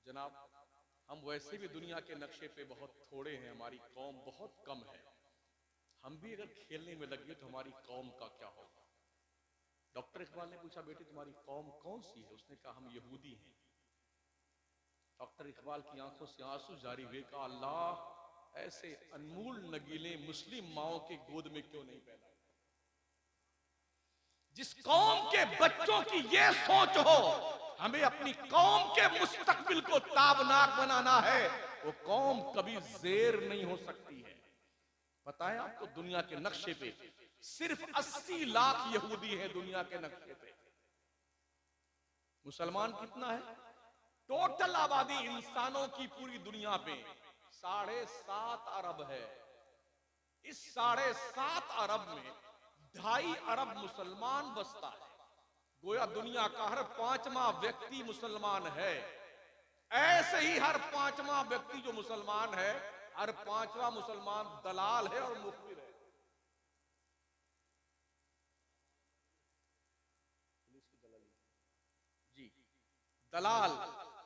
जनाब हम वैसे भी दुनिया के नक्शे पे बहुत थोड़े हैं, हमारी कौम बहुत कम है, हम भी अगर खेलने में लग गए तो हमारी कौम का क्या होगा। डॉक्टर इकबाल ने पूछा बेटे तुम्हारी कौम कौन सी है, उसने कहा हम यहूदी हैं। डॉक्टर इकबाल की आंखों से आंसू जारी हुए, कहा अल्लाह ऐसे अनमोल नगीले मुस्लिम माओं के गोद में क्यों नहीं पैदा। जिस कौम के बच्चों की ये सोच हो हमें अपनी कौम के मुस्तकबिल को ताबनाक बनाना है, वो कौम कभी ज़ेर नहीं हो सकती है। पता है आपको दुनिया के नक्शे पे सिर्फ 80 लाख यहूदी हैं दुनिया के नक्शे पे। मुसलमान कितना है? टोटल आबादी इंसानों की पूरी दुनिया पे 7.5 अरब है। इस 7.5 अरब में 2.5 अरब मुसलमान बसता है। गोया दुनिया का हर 5वां व्यक्ति मुसलमान है। ऐसे ही हर 5वां व्यक्ति जो मुसलमान है, हर 5वां मुसलमान दलाल है और मुखबिर है। जी, दलाल,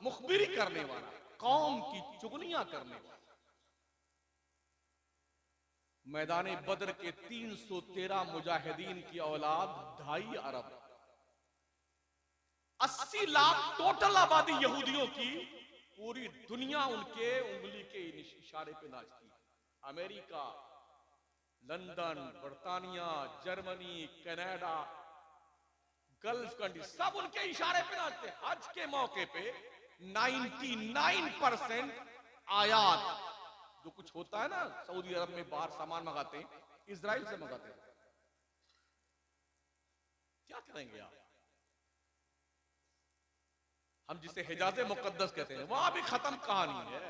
मुखबिरी करने वाला, कौम की चुगलियां करने वाला। मैदाने बद्र के 313 मुजाहिदीन की औलाद 2.5 अरब, 80 लाख टोटल आबादी यहूदियों की, पूरी दुनिया उनके उंगली के इशारे पे नाचती है। अमेरिका, लंदन, बर्तानिया, जर्मनी, कनाडा, गल्फ कंट्री सब उनके इशारे पे नाचते हैं। हज के मौके पे 99% आयात जो कुछ होता है ना, सऊदी अरब में बाहर सामान मंगाते हैं, इजराइल से मंगाते हैं। क्या करेंगे आप? हम जिसे हिजाज़े मुकद्दस कहते हैं, वहां भी खत्म कहानी है।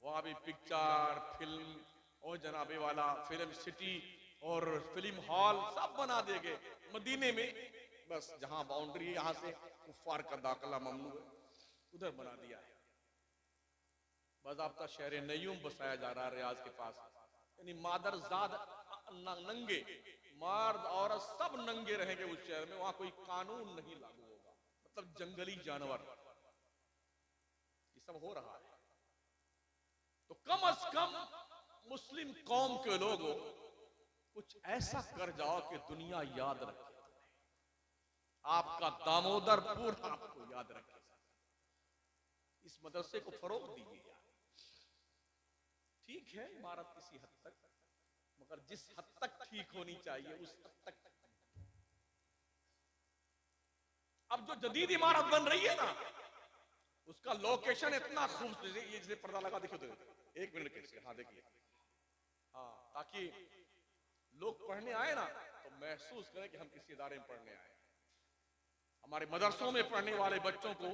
वहां भी पिक्चर, फिल्म और जनाबे वाला फिल्म सिटी और फिल्म हॉल सब बना देंगे। मदीने में बस जहां बाउंड्री है यहां से कुफ्फार का दाखिला ममनू है, उधर बना दिया है। बाज़ाब्ता शहर नयूम बसाया जा रहा है रियाज के पास, यानी मादरजाद नंगे, मर्द औरत सब नंगे रहेंगे उस शहर में। वहां कोई कानून नहीं लागू होगा, मतलब जंगली जानवर। ये सब हो रहा है। तो कम से कम मुस्लिम कौम के लोगों कुछ ऐसा कर जाओ कि दुनिया याद रखे, आपका दामोदरपुर आपको याद रखे। इस मदरसे को फरोग दीजिए। ठीक है इमारत किसी हद तक, मगर जिस हद तक ठीक होनी चाहिए उस हद तक। अब जो जदीद इमारत बन रही है ना, उसका लोकेशन इतना खूबसूरत, ये जैसे पर्दा लगा देखो तो 1 मिनट के, हाँ देखिए, हाँ, ताकि लोग पढ़ने आए ना तो महसूस करें कि हम किसी इदारे में पढ़ने आए। हमारे मदरसों में पढ़ने वाले बच्चों को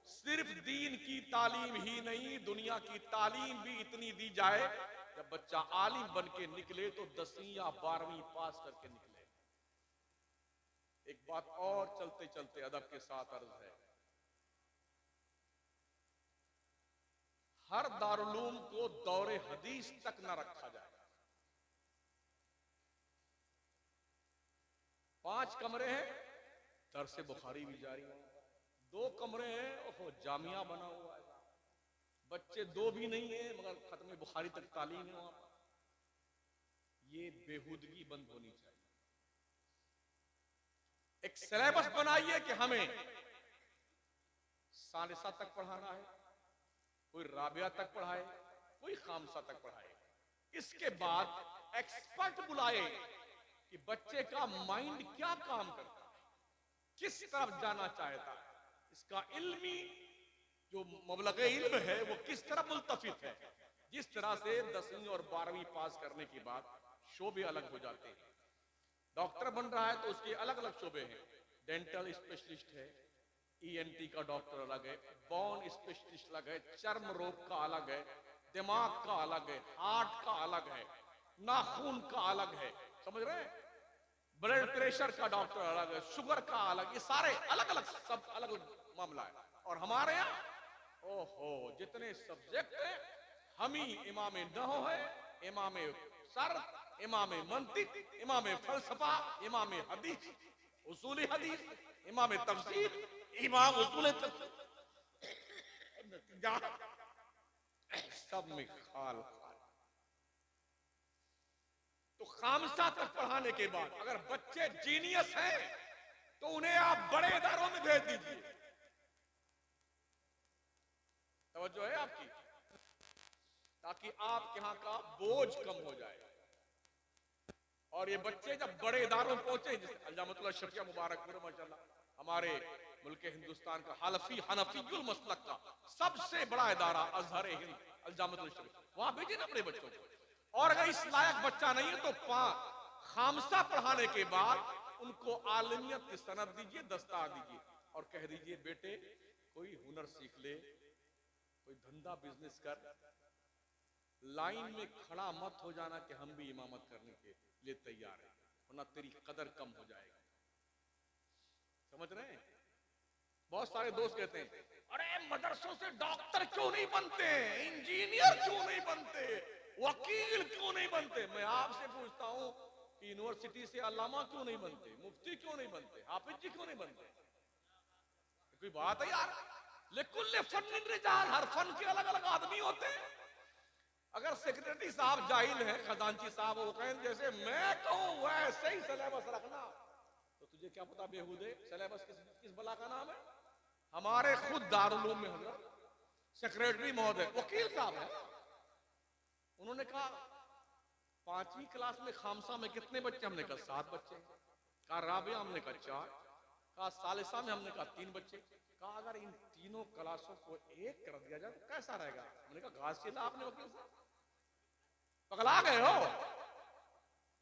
सिर्फ दीन की तालीम ही नहीं, दुनिया की तालीम भी इतनी दी जाए, जब बच्चा आलिम बन के निकले तो 10वीं या 12वीं पास करके निकले। एक बात और चलते चलते अदब के साथ अर्ज है, हर दारुलूम को दौरे हदीस तक न रखा जाए। 5 कमरे हैं, दरसे बुखारी भी जारी है। 2 कमरे हैं, ओहो जामिया बना हुआ है, बच्चे 2 भी नहीं है मगर खत्म बुखारी तक तालीम है वहां पर। ये बेहूदगी बंद होनी चाहिए। एक सिलेबस बनाइए कि हमें सालिसा तक पढ़ाना है, कोई राबिया तक पढ़ाए, कोई खामसा तक पढ़ाए। इसके बाद एक्सपर्ट बुलाए कि बच्चे का माइंड क्या काम करता है, किस तरफ जाना चाहता है, इसका इल्मी जो मबलग इल्म है वो किस तरह मुल्तफित है। जिस तरह से 10वीं और 12वीं पास करने के बाद शोबे अलग हो जाते हैं। डॉक्टर बन रहा है तो उसके अलग अलग शोबे हैं, डेंटल स्पेशलिस्ट है, ENT का डॉक्टर अलग है, बोन स्पेशलिस्ट अलग है, चर्म रोग का अलग है, दिमाग का अलग है, हार्ट का अलग है, नाखून का अलग है, समझ रहे हैं, ब्लड प्रेशर का डॉक्टर अलग है, शुगर का अलग, ये सारे अलग अलग सब अलग अलग मामला है। और हमारे यहाँ ओहो जितने सब्जेक्ट है, हम ही इमाम नहव है, इमाम सर, इमाम मंतिक, इमाम फलसफा, इमाम हदीस, उसूल हदीस, इमाम तफसीर, इमाम उसूल सब में खाल। तो खामसा तक पढ़ाने के बाद अगर बच्चे जीनियस हैं तो उन्हें आप बड़े इदारों में भेज दीजिए। तवज्जो है आपकी, ताकि आपके यहां का बोझ कम हो जाए। और ये बच्चे जब बड़े इदारों में पहुंचे, अल्लामा शफिया मुबारकपुर माशाल्लाह हमारे मुल्क हिंदुस्तान का हनफीयुल मसलक का सबसे बड़ा इदारा अजहर हिंद अल्जामतुल शफिया, वहां भेजिए ना अपने बच्चों को। और अगर इस लायक बच्चा नहीं है तो खामसा पढ़ाने के बाद उनको आलमियत की सनद दीजिए, दस्तार दीजिए और कह दीजिए बेटे कोई हुनर सीख ले, कोई धंधा बिजनेस कर, लाइन में खड़ा मत हो जाना कि हम भी इमामत करने के लिए तैयार है, वरना तेरी कदर कम हो जाएगी। समझ रहे हैं? बहुत सारे दोस्त कहते हैं अरे मदरसों से डॉक्टर क्यों नहीं बनते, इंजीनियर क्यों नहीं बनते, वकील क्यों नहीं बनते। मैं आपसे पूछता हूं कि यूनिवर्सिटी से अल्लामा क्यों नहीं बनते, मुफ्ती क्यों नहीं बनते, हाफिज जी क्यों नहीं बनते? कोई बात है यार? लिकुल्ल फन्निन रिजाल, हर फन के अलग अलग आदमी होते हैं। अगर सेक्रेटरी साहब जाहिल है, खजांची साहब वो कहें जैसे मैं कहूं वैसे ही सिलेबस रखना, तो तुझे क्या पता बेहुदे सिलेबस किस बला का नाम है। हमारे खुद दारुल में हजरत सेक्रेटरी महोदय वकील साहब है, उन्होंने कहा 5वीं क्लास में खामसा में कितने बच्चे, हमने कहा 7 बच्चे, कहा राबिया हमने कहा 4, कहा सालिसा में हमने कहा 3 बच्चे, कहा अगर इन तीनों क्लासों को एक कर दिया जाए तो कैसा रहेगा। हमने कहा घास खिला आपने वकील साहब, पगला गए हो।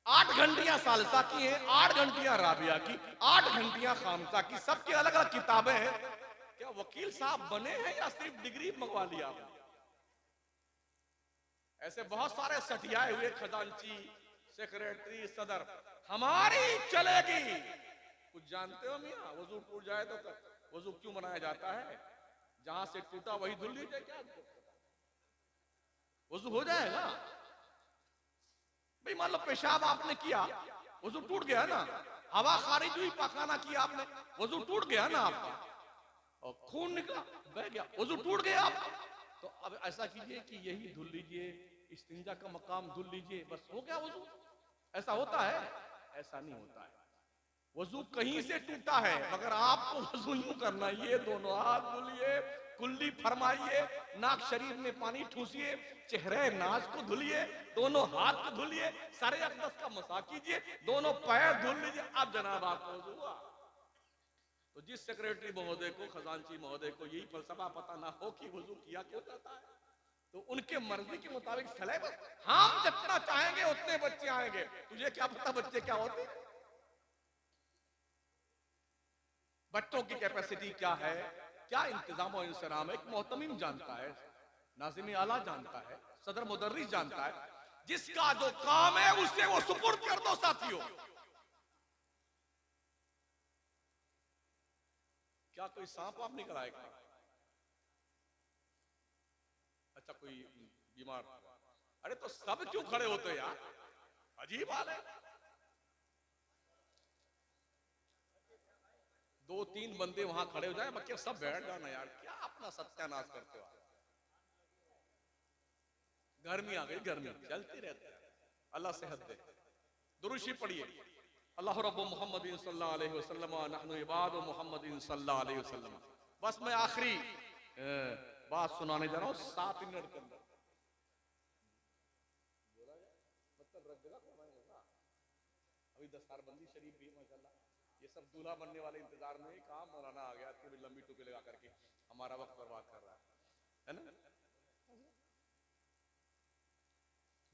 8 घंटियां सालिसा की हैं, 8 घंटियां राबिया की, 8 घंटियां खामसा की, सबकी अलग अलग किताबें हैं। क्या वकील साहब बने हैं या सिर्फ डिग्री मंगवा लिया आपने? ऐसे बहुत सारे सटियाए हुए खजांची, सेक्रेटरी, सदर, हमारी चलेगी। कुछ जानते हो मियां, वजू टूट जाए तो वजू क्यों बनाया जाता है? जहां से टूटा वही धुल लीजिए, क्या वजू हो जाएगा? भाई मान लो पेशाब आपने किया, वजू टूट गया ना, हवा खारिज हुई, पखाना किया आपने, वजू टूट गया ना आपका, और खून निकला बह गया, वजू टूट गया आपका। तो अब ऐसा कीजिए कि यही धुल लीजिए, इस्तिंजा का मकाम धुल लीजिए, बस हो गया वजू। ऐसा होता है? ऐसा नहीं होता है। वजू कहीं से टूटा है, मगर आपको वजू यूं करना, ये दोनों हाथ धुलिए, कुल्ली फरमाइए, नाक शरीफ में पानी ठूसिए, चेहरे नाज को धुलिए, दोनों हाथ को धुलिए, सारे अक़दस का मसा कीजिए, दोनों पैर धुल लीजिए, अब जनाब आपको वजू हुआ। तो जिस सेक्रेटरी महोदय को, खजांची महोदय को यही फलसफा पता ना हो कि वजू किया क्यों जाता है, तो उनके मर्जी के मुताबिक सिलेबस, हम जितना चाहेंगे उतने बच्चे आएंगे। तुझे क्या पता बच्चे क्या होते हैं? बच्चों की कैपेसिटी क्या है, क्या इंतजाम और इंसराम है, एक मोहतमिम जानता है, नाज़िम आला जानता है, सदर मुदर्रिस जानता है। जिसका जो काम है उसे वो सुपुर्द कर दो साथियों। क्या कोई सांप आप निकल आएगा? अच्छा कोई बीमार, अरे तो सब क्यों खड़े होते हैं यार, अजीब हाल है। दो तीन बंदे वहां खड़े हो जाए, बाकी सब बैठ जाना यार, क्या अपना सत्यानाश करते हो। गर्मी आ गई, गर्मी चलती रहती है, अल्लाह सेहत दे। दुरूशी पढ़िए, अल्लाह रब्बु मुहम्मदिन सल्लल्लाहु अलैहि वसल्लम नहनु इबादु मुहम्मदिन सल्लल्लाहु अलैहि वसल्लम। बस मैं आखिरी बात सुनाने जा रहा हूँ 7 मिनट के अंदर। अभी दस्तारबंदी शरीफ भी माशाल्लाह, ये सब दूल्हा बनने वाले इंतजार में, कहा मौलाना आ गया कि लंबी टोपी लगा करके हमारा वक्त बर्बाद कर रहा है ना।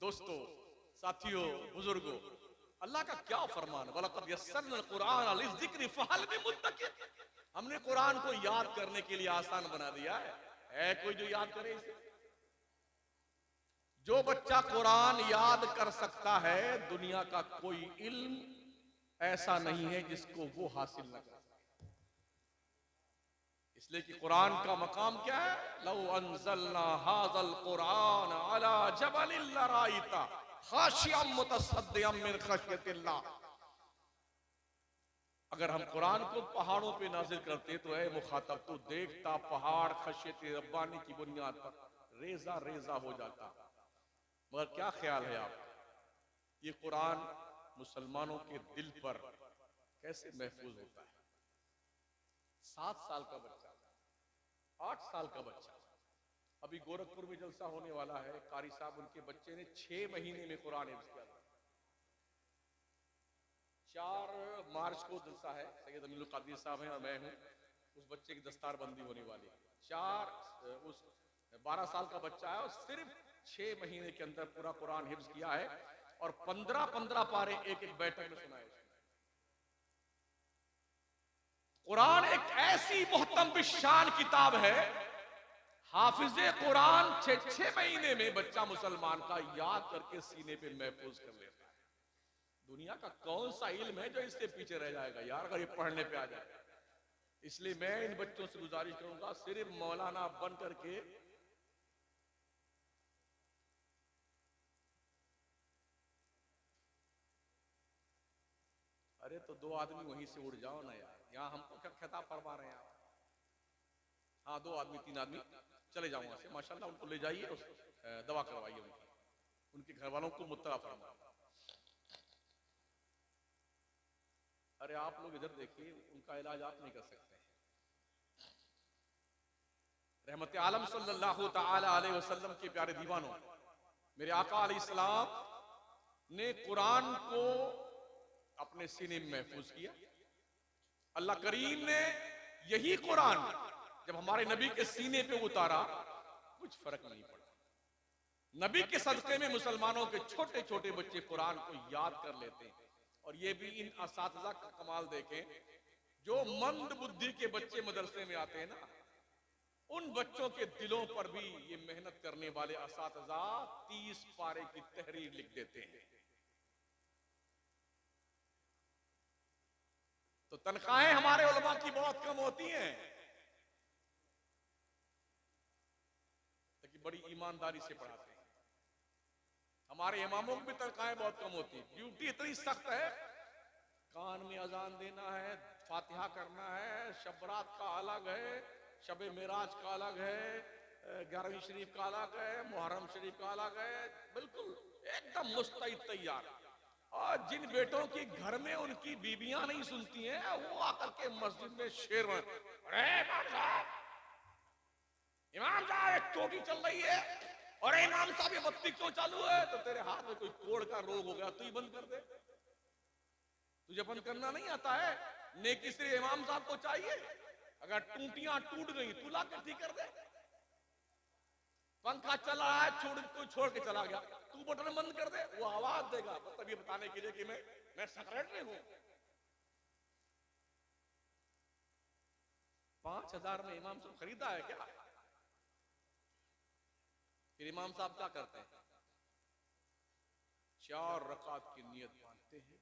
दोस्तों, साथियों, बुजुर्गों, अल्लाह का क्या फरमान, वलक़द यस्सरनल क़ुरआन लिज़्ज़िक्रि फ़हल मिन मुद्दकिर। हमने कुरान को याद करने के लिए आसान बना दिया है कोई जो याद करे इसे? जो बच्चा कुरान याद कर सकता है, दुनिया का कोई इल्म ऐसा नहीं है जिसको वो हासिल न कर सके। इसलिए कि कुरान का मकाम क्या है? लौ अंज़लना हाज़ल कुरान अला जबलिन लराइता खाशियम मुतसद्दियम मिन खश्यतिल्लाह। अगर हम कुरान को पहाड़ों पे नाजिल करते तो ऐ मुखातब, तो देखता पहाड़ खश्यत रब्बानी की बुनियाद पर रेजा रेजा हो जाता। मगर क्या ख्याल है आप, ये कुरान मुसलमानों के दिल पर कैसे महफूज होता है? 7 साल का बच्चा, 8 साल का बच्चा, अभी गोरखपुर में जलसा होने वाला है, कारी साहब उनके बच्चे ने 6 महीने में कुरान हिफ्ज़ किया। 4 मार्च को जलसा है, सैयद अमीनुल कादिर साहब हैं और मैं हूं, उस बच्चे की दस्तारबंदी होने वाली है। उस 12 साल का बच्चा है और सिर्फ 6 महीने के अंदर पूरा कुरान हिफ्ज़ किया है और 15-15 पारे एक एक बैठक में सुनाए। कुरान एक ऐसी मोहतम बिशान किताब है, हाफिज़े कुरान 6 महीने में बच्चा मुसलमान का याद करके सीने पे महफूज कर लेता है। दुनिया का कौन सा इल्म है जो इससे पीछे रह जाएगा यार, अगर ये पढ़ने पे आ जाए। इसलिए मैं इन बच्चों से गुजारिश करूंगा, सिर्फ मौलाना बन करके अरे तो 2 आदमी वहीं से उड़ जाओ ना यार, यहाँ हमको क्या खिताब फरमा रहे हैं आप? हाँ 2 आदमी 3 आदमी चले जाओ वहां से, माशाल्लाह उनको ले जाइए, दवा करवाइए उनके घर वालों को मुत्तला फरमाओ। अरे आप लोग इधर देखिए, उनका इलाज आप नहीं कर सकते। रहमत आलम सल्लल्लाहु तआला अलैहि वसल्लम के प्यारे दीवानों, मेरे आका अलैहिस्सलाम ने कुरान को अपने सीने में महफूज किया। अल्लाह करीम ने यही कुरान जब हमारे नबी के सीने पे उतारा, कुछ फर्क नहीं पड़ा। नबी के सदक़े में मुसलमानों के छोटे छोटे बच्चे कुरान को याद कर लेते हैं। और ये भी इन असातिज़ा का कमाल देखें, जो मंद बुद्धि के बच्चे मदरसे में आते हैं ना, उन बच्चों के दिलों पर भी ये मेहनत करने वाले असातिज़ा 30 पारे की तहरीर लिख देते हैं। तो तनख्वाहें हमारे उलमा की बहुत कम होती हैं, लेकिन बड़ी ईमानदारी से पढ़ाते हैं। हमारे इमामों की भी तनख्वाहें बहुत कम होती है, ड्यूटी इतनी सख्त है, कान में अजान देना है, फातिहा करना है, शबरात का अलग है, शबे मेराज का अलग है, 11वीं शरीफ का अलग है, मुहर्रम शरीफ का अलग है, बिल्कुल एकदम मुस्तैद तैयार। और जिन बेटों की घर में उनकी बीबियां नहीं सुनती हैं, वो आकर के मस्जिद में शेर में, अरे इमाम साहब एक चोटी चल रही है, और इमाम साहब ये बत्ती क्यों चालू है? तो तेरे हाथ में कोई कोड़ का रोग हो गया, तू ही बंद कर दे। तुझे बंद करना नहीं आता है? नेकी से इमाम साहब को चाहिए, अगर टूटियां टूट गई तू ला के ठीक कर दे। पंखा चला है, छोड़ के चला गया, तू बटन बंद कर दे, वो आवाज देगा, मतलब ये बताने के लिए कि मैं सेक्रेटरी हूं। 5,000 में इमाम साहब खरीदा है क्या? फिर इमाम साहब क्या करते हैं? 4 रकात की नियत बांधते हैं,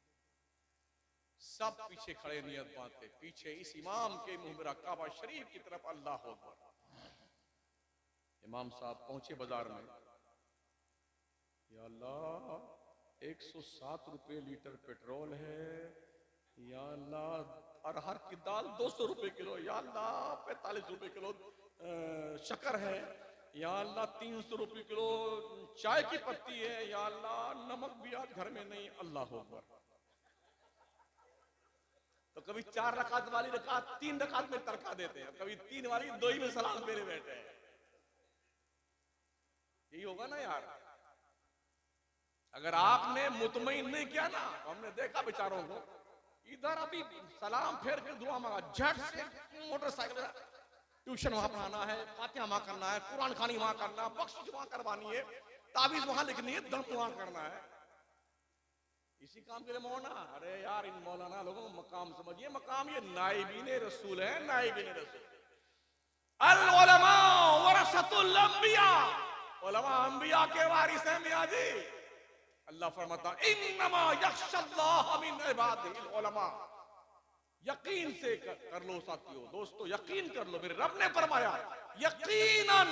सब पीछे खड़े नियत बांधते, पीछे इस इमाम के मुंह में काबा शरीफ की तरफ अल्लाह अकबर। इमाम साहब पहुंचे बाजार में, या अल्लाह 107 रुपए लीटर पेट्रोल है, या अल्लाह अरहर की दाल 200 रुपए किलो, या अल्लाह 45 रुपए किलो शक्कर है, या अल्लाह 300 रुपए किलो चाय की पत्ती है, या अल्लाह नमक भी आज घर में नहीं, अल्लाह अकबर। तो कभी 4 रकात वाली रकात 3 रकात में तड़का देते हैं, कभी 3 वाली 2 ही में सलाम मेरे बैठे हैं। यही होगा ना यार। अगर आपने मुतमईन नहीं किया ना, तो हमने देखा बेचारों को इधर अभी सलाम फेर के दुआ मांगा, झट से मोटरसाइकिल, ट्यूशन वहां पढ़ाना है, फातिहा वहां करना है, कुरान खानी वहां करना, बख्शिश वहां करवानी है, ताबीज वहां लिखनी है, दम वहां करना है। इसी काम के लिए मौलाना, अरे यार इन मौलाना लोगों को मकाम समझिए, मकाम ये नाइबीने रसूल है, नाइबीने रसूल। अल उलमा वरसतुल अंबिया, उलमा अंबिया के वारिस हैं मियां जी। अल्लाह फरमाता इन्नमा यख्शल्लाह मिन इबादिहिल उलमा। यकीन से कर लो साथियों, दोस्तों यकीन कर लो, मेरे रब ने फरमाया यकीनन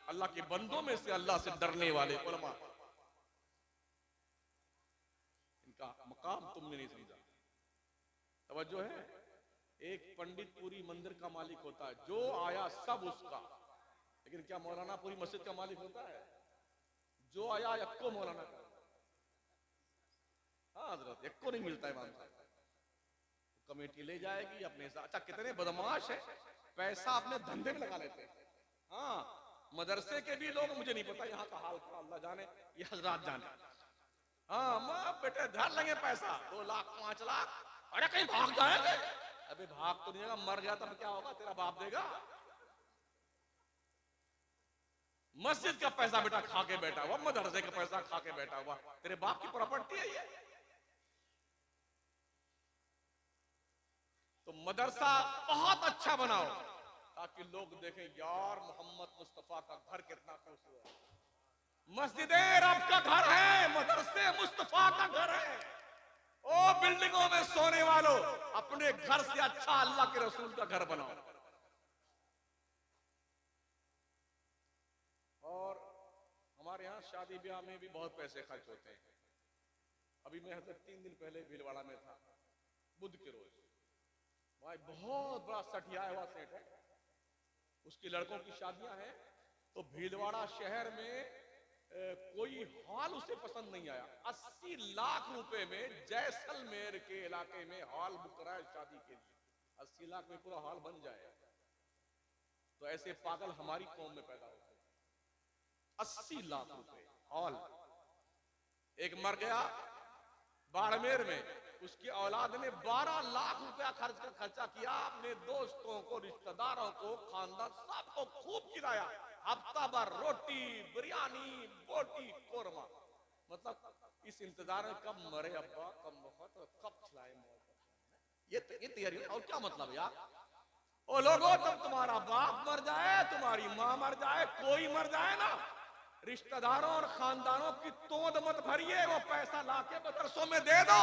अल्लाह के बंदों में से अल्लाह से डरने वाले उलमा। इनका मकाम तुमने नहीं समझा। तवज्जो है, एक पंडित पूरी मंदिर का मालिक होता है, जो आया सब उसका, लेकिन क्या मौलाना पूरी मस्जिद का मालिक होता है? जो आया यक्को मौलाना का। हाँ हजरत, यक्को नहीं मिलता है इमाम साहब। कमेटी ले जाएगी अपने साथ। अच्छा कितने बदमाश है, पैसा अपने धंधे में लगा लेते हैं। हाँ मदरसे के भी लोग, मुझे नहीं पता यहाँ का हाल क्या, अल्लाह जाने, ये हजरात जाने। हाँ माँ बेटे धर लेंगे पैसा 2 लाख 5 लाख, अरे कहीं भाग जाएंगे। अबे भाग तो नहीं जाएगा, मर गया तब क्या होगा, तेरा बाप देगा। मस्जिद का पैसा बेटा खा के बैठा हुआ, मदरसे का पैसा खा के बैठा हुआ, तेरे बाप की प्रॉपर्टी है ये। तो मदरसा बहुत अच्छा बनाओ ताकि लोग देखें यार मोहम्मद मुस्तफा का घर कितना खूबसूरत है। मस्जिद रब का घर है, मदरसे मुस्तफा का घर है। ओ बिल्डिंगों में सोने वालों, अपने घर से अच्छा अल्लाह के रसूल का घर बनाओ। और हमारे यहाँ शादी ब्याह में भी बहुत पैसे खर्च होते हैं। अभी मैं 3 दिन पहले भीलवाड़ा में था, बुध के रोज। भाई बहुत बड़ा सठिया हुआ सेठ है, उसकी लड़कों की शादियां हैं। तो भीलवाड़ा शहर में कोई हॉल उसे पसंद नहीं आया। 80 लाख रुपए में जैसलमेर के इलाके में हॉल बुक करा है शादी के लिए। 80 लाख में पूरा हॉल बन जाए। तो ऐसे पागल हमारी कौम में पैदा होते हैं। 80 लाख रुपए हॉल। एक मर गया बाड़मेर में, उसकी औलाद ने 12 लाख रुपया खर्चा किया, अपने दोस्तों को, रिश्तेदारों को, खानदान सबको खूब खिलाया। हफ्ता भर रोटी, बिरयानी, बोटी, कोरमा। मतलब इस इंतजार में कब मरे अब्बा, कब वफात, कब खिलाए। ये तैयारी। और क्या मतलब यार? ओ लोगों, तब तुम्हारा बाप मर जाए, तुम्हारी माँ मर जाए, कोई मर जाए ना, रिश्तेदारों और खानदानों की तोंद मत भरिए। वो पैसा लाके मदरसों में दे दो।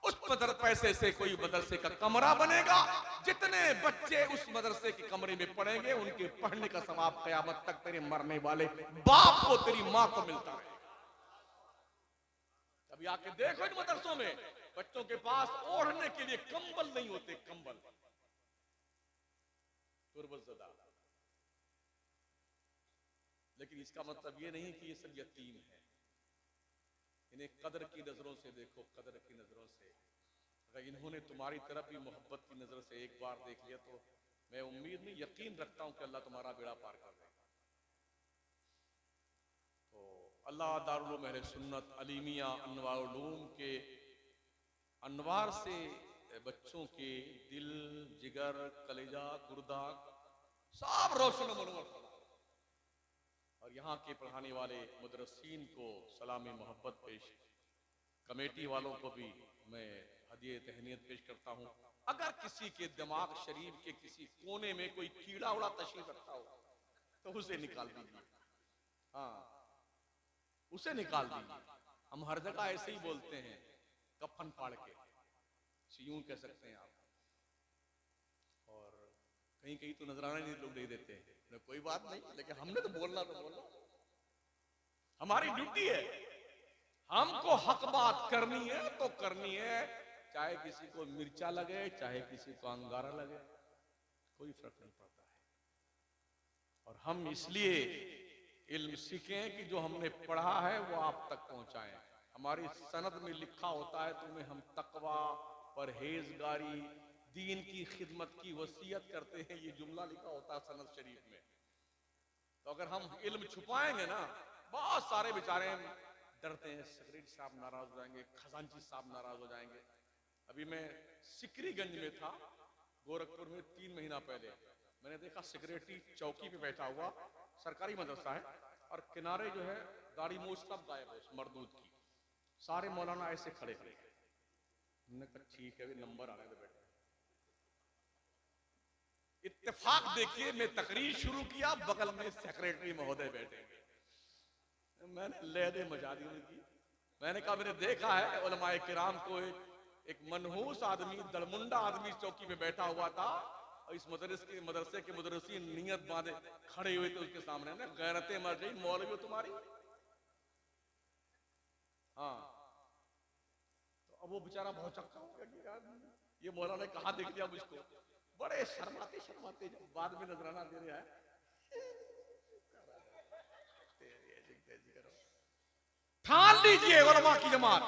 उस पैसे से कोई मदरसे का कमरा बनेगा। जितने बच्चे उस मदरसे के कमरे में पढ़ेंगे, उनके पढ़ने का सवाब कयामत तक तेरे मरने वाले बाप को, तेरी माँ को मिलता है। अभी आके देखो इन मदरसों में बच्चों के पास ओढ़ने के लिए कंबल नहीं होते, कंबल। तुर्बतज़दा। लेकिन इसका मतलब ये नहीं कि ये सब यतीम है। इन्हें कदर की नजरों से देखो, कदर की नजरों से। अगर इन्होंने तुम्हारी तरफ भी मोहब्बत की नजर से एक बार देख लिया, तो मैं उम्मीद नहीं, यकीन रखता हूं कि अल्लाह तुम्हारा बेड़ा पार कर देगा। तो अल्लाह दारुल उलूम अहले सुन्नत अलीमिया अनवारुल उलूम के अनवार से बच्चों के दिल, जिगर, कलेजा, गुर्दा सब रोशन मनोवर। और यहाँ के पढ़ाने वाले मुदरसीन को सलामी मोहब्बत पेश, कमेटी वालों को भी मैं हदिये तहनीयत पेश करता हूँ। अगर किसी के दिमाग शरीफ के किसी कोने में कोई कीड़ा उड़ा तशरीफ रखता हो तो उसे निकाल दीजिए। हाँ, उसे निकाल दीजिए। हम हर जगह ऐसे ही बोलते हैं, कफन फाड़ के, यूं कह सकते हैं आप। और कहीं कहीं तो नजराना नहीं लोग नहीं देते हैं, कोई बात नहीं, लेकिन हमने तो बोलना हमारी ड्यूटी है। हमको हक बात करनी है तो करनी है, चाहे किसी को मिर्चा लगे, चाहे किसी को अंगारा लगे, कोई फर्क नहीं पड़ता है। और हम इसलिए इल्म सीखें कि जो हमने पढ़ा है वो आप तक पहुंचाएं। हमारी सनद में लिखा होता है तुम्हें हम तकवा, परहेजगारी, दीन की खिदमत की वसीयत करते हैं, ये जुमला लिखा होता है सनद शरीफ में। तो अगर हम इल्म छुपाएंगे ना, बहुत सारे बेचारे डरते हैं, सेक्रेटरी साहब नाराज हो जाएंगे, खजांची साहब नाराज हो जाएंगे। अभी मैं सिकरीगंज में था, गोरखपुर में 3 महीना पहले, मैंने देखा सेक्रेटरी चौकी पे बैठा हुआ, सरकारी मदरसा है, और किनारे जो है दाढ़ी मूछ सब गायब है उस मरदूद की, सारे मौलाना ऐसे खड़े खड़े। मैंने कहा ठीक है, अभी नंबर आने दे बेटा। इत्तेफाक देखिए, मैं तकरीर शुरू किया, बगल में सेक्रेटरी महोदय बैठे। मैंने लहदे मचा दी उनकी। मैंने कहा मैंने देखा है उलमाए किराम को, एक मनहूस आदमी, दलमुंडा आदमी चौकी पे बैठा हुआ था, और इस मदरसे के मुदर्रिसीन नियत बांधे खड़े हुए थे उसके सामने। ना गैरतें मर गई, मौलवी तुम्हारी। हाँ, तो अब वो बेचारा बहुत चक्का हो गया कि यार ये मौलाना ने कहा देख लिया मुझको। बड़े शर्माते शर्माते जब बाद में नजराना दे रहा है, ठान लीजिए उलमा की जमात,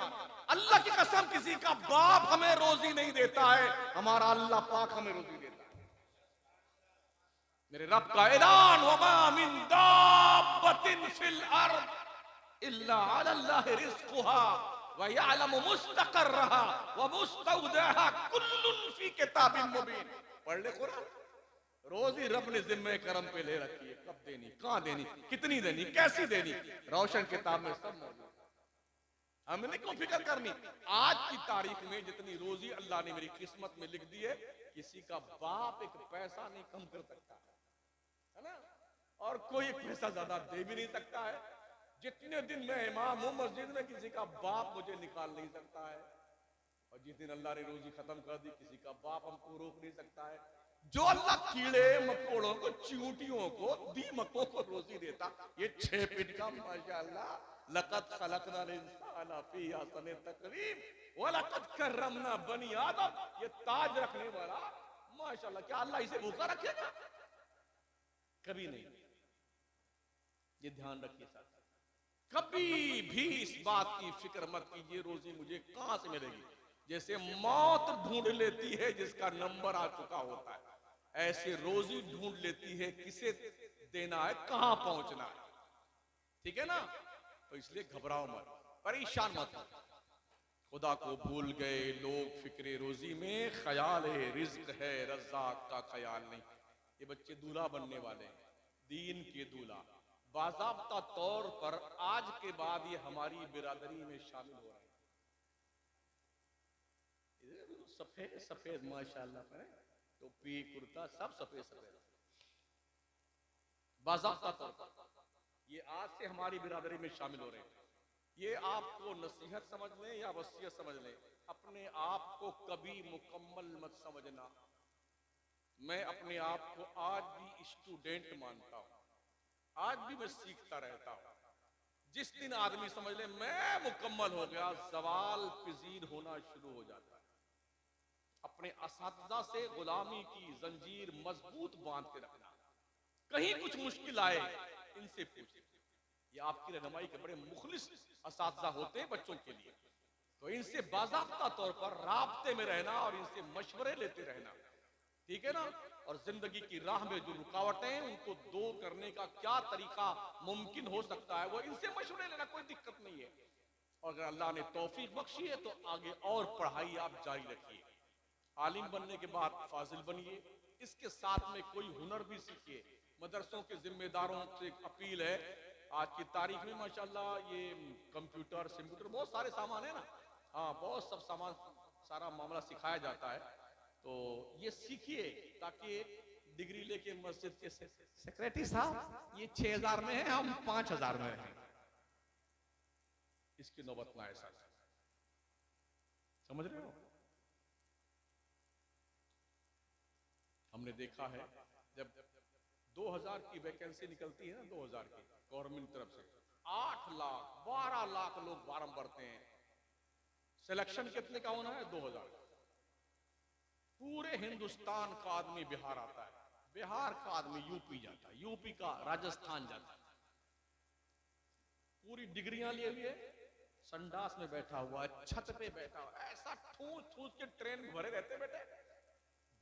अल्लाह की कसम किसी का बाप हमें रोजी नहीं देता है, हमारा अल्लाह पाक हमें रोजी देता है। मेरे रब का ऐलान, वमा मिन दाब्बतिन फिल अर्द इल्ला अल्लाह रिज़्क़ुहा व यअलमु मुस्तक़र्रहा व मुस्तौदअहा कुल्लुन फी किताबिन मुबीन। पढ़ ले कुरान। रोजी रब ने जिम्मे करम पे ले रखी है, कब देनी, कहां देनी, कितनी देनी, कैसी देनी, रोशन किताब में सब मौजूद। हमने क्यों फिक्र करनी। आज की तारीख में जितनी रोजी अल्लाह ने मेरी किस्मत में लिख दी है, किसी का बाप एक पैसा नहीं कम कर सकता है ना, और कोई एक पैसा ज्यादा दे भी नहीं सकता है। जितने दिन मैं इमाम हूं मस्जिद में, किसी का बाप मुझे निकाल नहीं सकता है, और जिस दिन अल्लाह ने रोजी खत्म कर दी, किसी का बाप हमको रोक नहीं सकता है। जो अल्लाह कीड़े मकोड़ों को, चींटियों को, दीमकों को रोजी देता, ये 6 फीट का माशाअल्लाह, लक़द खलक़नाल इंसाना फी अहसनि तक़वीम व लक़द कर्रमना बनी आदम, ये ताज रखने वाला माशाअल्लाह, क्या अल्लाह इसे भूखा रखेगा? कभी नहीं। ये ध्यान रखिए साथ, कभी भी इस बात की फिक्र मत कीजिए रोजी मुझे कहां से मिलेगी। जैसे मौत ढूंढ लेती है जिसका नंबर आ चुका होता है, ऐसे रोजी ढूंढ लेती है किसे देना है, कहां पहुंचना है। ठीक है ना? तो इसलिए घबराओ मत, परेशान मत हो। खुदा को भूल गए लोग फिक्रे रोजी में, ख्याल है रिज्क है, रज़्ज़ाक़ का ख्याल नहीं। ये बच्चे दूल्हा बनने वाले हैं, दीन के दूल्हा, बाज़ाब्ता तौर पर आज के बाद ये हमारी बिरादरी में शामिल हो रहे हैं। सफेद सफेद माशाअल्लाह पर टोपी कुर्ता सब सफेद सफेद, बाज़ाब्ता तौर पर ये आज से हमारी बिरादरी में शामिल हो रहे हैं। ये आपको नसीहत समझ लें या वसीयत समझ लें, अपने आप को कभी मुकम्मल मत समझना। मैं अपने आप को आज भी स्टूडेंट मानता हूं, आज भी मैं सीखता रहता हूं। जिस दिन आदमी समझ ले मैं मुकम्मल हो गया, सवाल पजीर होना शुरू हो जाता है। अपने असातिज़ा से गुलामी की जंजीर मजबूत बांध के रखना। कहीं कुछ मुश्किल आए इनसे पूछे, ये आपकी रहनुमाई के बड़े मुखलिस असातिज़ा होते हैं बच्चों के लिए। तो इनसे बाज़ाब्ता तौर पर राब्ते में रहना और इनसे मशवरे लेते रहना, ठीक है ना। और जिंदगी की राह में जो रुकावटें हैं उनको दूर करने का क्या तरीका मुमकिन हो सकता है, वो इनसे मशवरे लेना, कोई दिक्कत नहीं है। और अगर अल्लाह ने तौफीक बख्शी है तो आगे और पढ़ाई आप जारी रखिए। आलिम बनने के बाद फाजिल बनिए, इसके साथ में कोई हुनर भी सीखिए। मदरसों के जिम्मेदारों से एक अपील है, आज की तारीख में माशाल्लाह ये कंप्यूटर बहुत सारे सामान है ना, हाँ बहुत सब सामान, सारा मामला सिखाया जाता है। तो ये सीखिए, ताकि डिग्री लेके मस्जिद के सेक्रेटरी साहब ये 6000 में है, हम 5000 में हैं, इसकी नौबत ना ऐसा। समझ रहे हो? हमने देखा है जब 2000 की वैकेंसी निकलती है ना, 2000 की गवर्नमेंट तरफ से 8 लाख 12 लाख लोग फार्म भरते हैं, सिलेक्शन कितने का होना है? 2000। पूरे हिंदुस्तान का आदमी बिहार आता है, बिहार का आदमी यूपी जाता है, यूपी का राजस्थान जाता है, पूरी डिग्रियां लिए हुए संडास में बैठा हुआ, छत पे बैठा हुआ, ऐसा ठूस ठूस के ट्रेन में भरे रहते बेटे।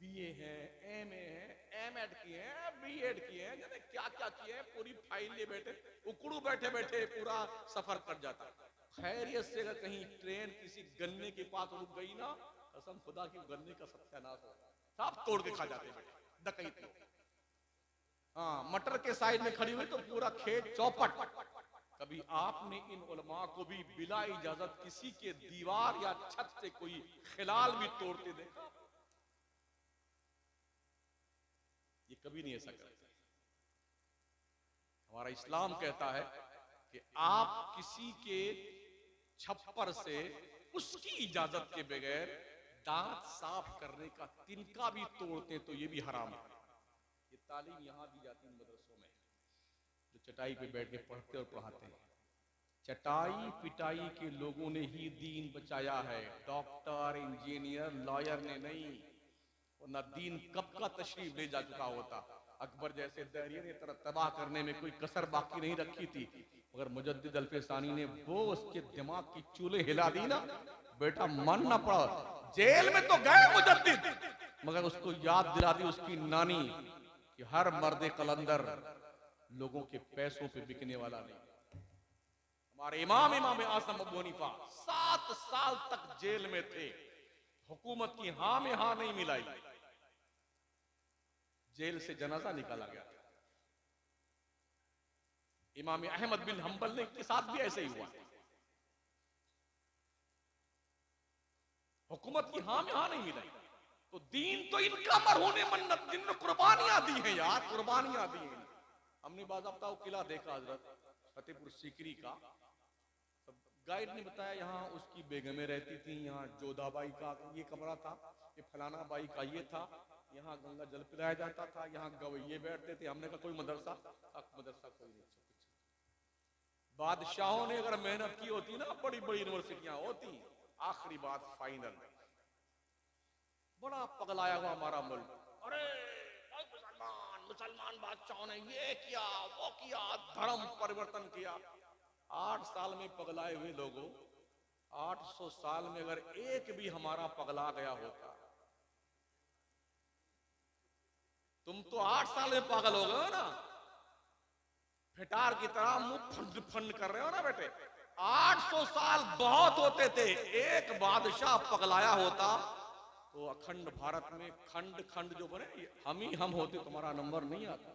बीए है, एमए है, एमएड किए हैं, बीएड किए हैं, जाने क्या क्या किए हैं, पूरी फाइल लिए बैठे, उकड़ू बैठे बैठे पूरा सफर कर जाता। खैरियत से अगर कहीं ट्रेन किसी गन्ने के पास रुक गई ना, कसम खुदा की गन्ने का सत्यानाश हो, सब तोड़ के खा जाते बेटे डकैत लोग। हाँ, मटर के साइड में खड़ी हुई तो पूरा खेत चौपट। कभी आपने इन उलमा को भी बिला इजाजत किसी के दीवार या छत से कोई खिलाल भी तोड़ते देखा? ये कभी नहीं ऐसा करते। हमारा इस्लाम कहता है कि आप किसी के छप्पर से उसकी इजाजत के बगैर दांत साफ करने का तिनका भी तोड़ते तो ये भी हराम है। ये तालीम यहां दी जाती है मदरसों में, जो चटाई पे बैठ के पढ़ते और पढ़ाते हैं। चटाई पिटाई के लोगों ने ही दीन बचाया है, डॉक्टर इंजीनियर लॉयर ने नहीं, वरना दीन कब का तशरीफ ले जा चुका होता। अकबर जैसे दहरिये ने तरह तबाह करने में कोई कसर बाकी नहीं रखी थी, मगर मुजद्दिद अल्फसानी ने वो उसके दिमाग की चूल्हे हिला दी ना, बेटा मन ना पड़ा। जेल में तो गए मुजद्दिद, मगर उसको याद दिला दी उसकी नानी कि हर मर्द कलंदर लोगों के पैसों पे बिकने वाला नहीं। हमारे इमाम आज़म अबू हनीफा 7 साल तक जेल में थे, हुकूमत की हाँ में हाँ नहीं मिलाई, जेल से जनाजा निकाला गया। इमाम अहमद बिन हंबल ने के साथ भी ऐसे ही हुआ, हुकूमत की हाँ में हाँ नहीं मिलाई। तो दीन तो इनका मरहूने मन्नत, जिनने कुर्बानियां दी हैं यार, कुर्बानियां दी हैं। हमने बाज़ाब्ता किला देखा हजरत फतेहपुर सीकरी का, गाइड ने बताया यहाँ उसकी बेगमें रहती थी, यहाँ जोधाबाई का ये कमरा था, ये फलाना बाई का ये था, यहाँ गंगा जल पिलाया जाता था, यहाँ गवैये बैठते थे। हमने कहा कोई मदरसा? मदरसा कोई नहीं। बादशाहों ने अगर मेहनत की होती ना, बड़ी बड़ी यूनिवर्सिटियां होती। आखिरी बात फाइनल, बड़ा पगलाया हुआ हमारा मुल्क, अरे मुसलमान बादशाहों ने ये किया वो किया, धर्म परिवर्तन किया। 8 साल में पगलाए हुए लोगों, 800 साल में अगर एक भी हमारा पगला गया होता। तुम तो 8 साल में पागल हो गए हो ना, फिटार की तरह मुंह फंड फंड कर रहे हो ना बेटे। 800 साल बहुत होते थे, एक बादशाह पगलाया होता तो अखंड भारत में खंड खंड जो बने हम होते, तुम्हारा नंबर नहीं आता।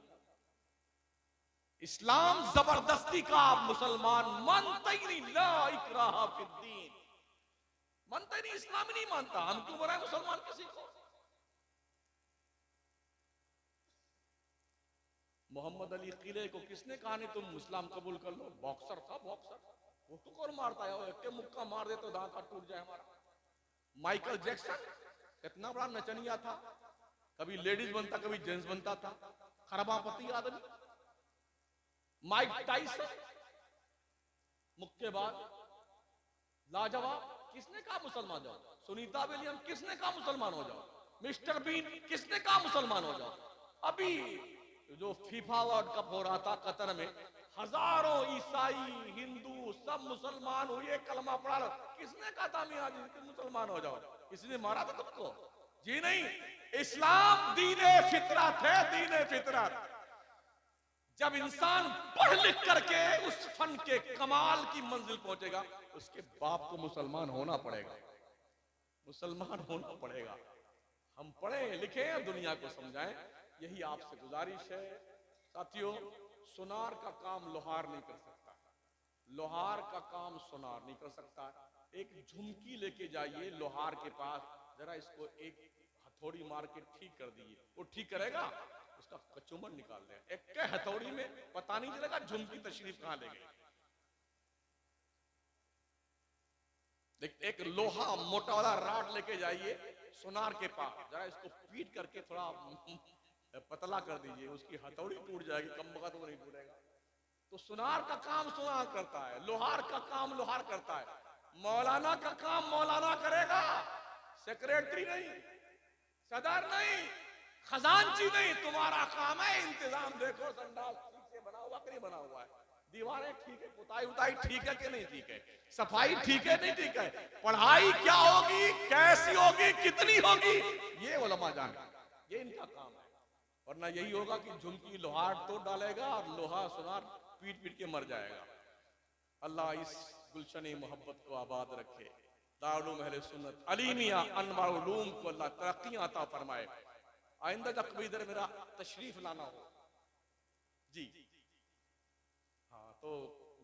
इस्लाम जबरदस्ती का मुसलमान मानता ही नहीं, ला इकराहा फिद्दीन, मानता ही नहीं, इस्लाम नहीं मानता। हम क्यों बनाए मुसलमान किसी को? मोहम्मद अली किले को किसने कहा नहीं तुम इस्लाम कबूल कर लो? बॉक्सर था, बॉक्सर, वो तो कौन मारता है, एक मुक्का मार दे तो दांत टूट जाए हमारा। माइकल जैक्सन कितना बड़ा नचनिया था, कभी लेडीज बनता कभी जेंट्स बनता था, खरबापति आदमी। माइक टाइसन मुक्केबाज लाजवाब, किसने कहा मुसलमान जाओ? सुनीता विलियम किसने कहा मुसलमान हो जाओ? मिस्टर बीन किसने कहा मुसलमान हो जाओ? अभी जो फीफा वर्ल्ड कप हो रहा था कतर में, हजारों ईसाई हिंदू सब मुसलमान हुए, कलमा पढ़ा, किसने कहा था मियां जी तुम मुसलमान हो जाओ? किसने मारा था तुमको? जी नहीं, इस्लाम दीने फितरत है, दीने फितरत। जब इंसान पढ़ लिख करके उस फन के कमाल की मंजिल पहुंचेगा, उसके बाप को मुसलमान होना पड़ेगा, मुसलमान होना पड़ेगा। हम पढ़े लिखे दुनिया को समझाएं, यही आपसे गुजारिश है। साथियों, सुनार का काम लोहार नहीं कर सकता, लोहार का काम सुनार नहीं कर सकता। एक झुमकी लेके जाइए लोहार के पास, जरा इसको एक हथौड़ी मार के ठीक कर दी। वो ठीक करेगा, उसका कचूमर निकाल दे। एक के हथौड़ी में पता नहीं चलेगा झुमकी तशरीफ कहां ले गई। एक लोहा मोटा वाला राड लेके जाइए सुनार के पास, जरा इसको पीट करके थोड़ा पतला कर दीजिए, उसकी हथौड़ी टूट जाएगी, कम बगा तो नहीं टूटेगा। तो सुनार का काम सुनार करता है, लोहार का काम लोहार करता है, मौलाना का काम मौलाना करेगा, सेक्रेटरी नहीं, सदर नहीं, खजांची नहीं। तुम्हारा काम है इंतजाम। देखो संडास ठीक से बना हुआ कि नहीं बना हुआ है, दीवारें ठीक है, पुताई उताई ठीक है कि नहीं ठीक है, सफाई ठीक है नहीं ठीक है, पढ़ाई क्या होगी, कैसी होगी, कितनी होगी, ये उलमा जाने, ये इनका काम है। वरना यही होगा कि झुमकी लोहार तोड़ डालेगा और लोहा सुनार पीट पीट के मर जाएगा। अल्लाह इस गुलशन मोहब्बत को आबाद रखे। दारुल उलूम अहले सुन्नत अलीमिया अनवारुल उलूम को अल्लाह तरक्कियां अता फरमाए। आइंदा जब कभी इधर मेरा तशरीफ लाना हो जी, हाँ तो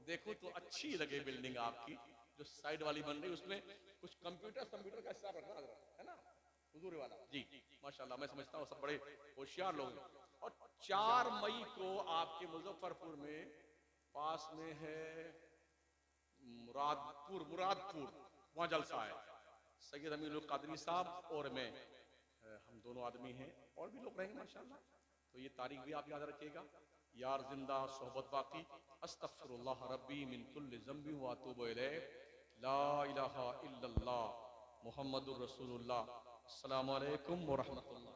देखो तो अच्छी लगे बिल्डिंग आपकी जो साइड वाली बन रही, उसमें कुछ कंप्यूटर का हिसाब रखना है ना, हुजूर वाला जी, माशाल्लाह। मैं समझता हूँ सब बड़े होशियार लोग हैं। और 4 मई को आपके मुजफ्फरपुर में पास में है मुरादपुर, वहां जलसा है। सैयद अमीरुल कादरी साहब और मैं, हम दोनों आदमी हैं, और भी लोग रहेंगे माशाल्लाह। तो ये तारीख भी आप याद रखिएगा। यार जिंदा सोहबत बाकी। अस्तगफिरुल्लाह रब्बी मिन कुल्लि ज़ंबि व अतूबु इलैह। ला इलाहा इल्लल्लाह मुहम्मदुर रसूलुल्लाह। अस्सलामु अलैकुम व रहमतुल्लाह।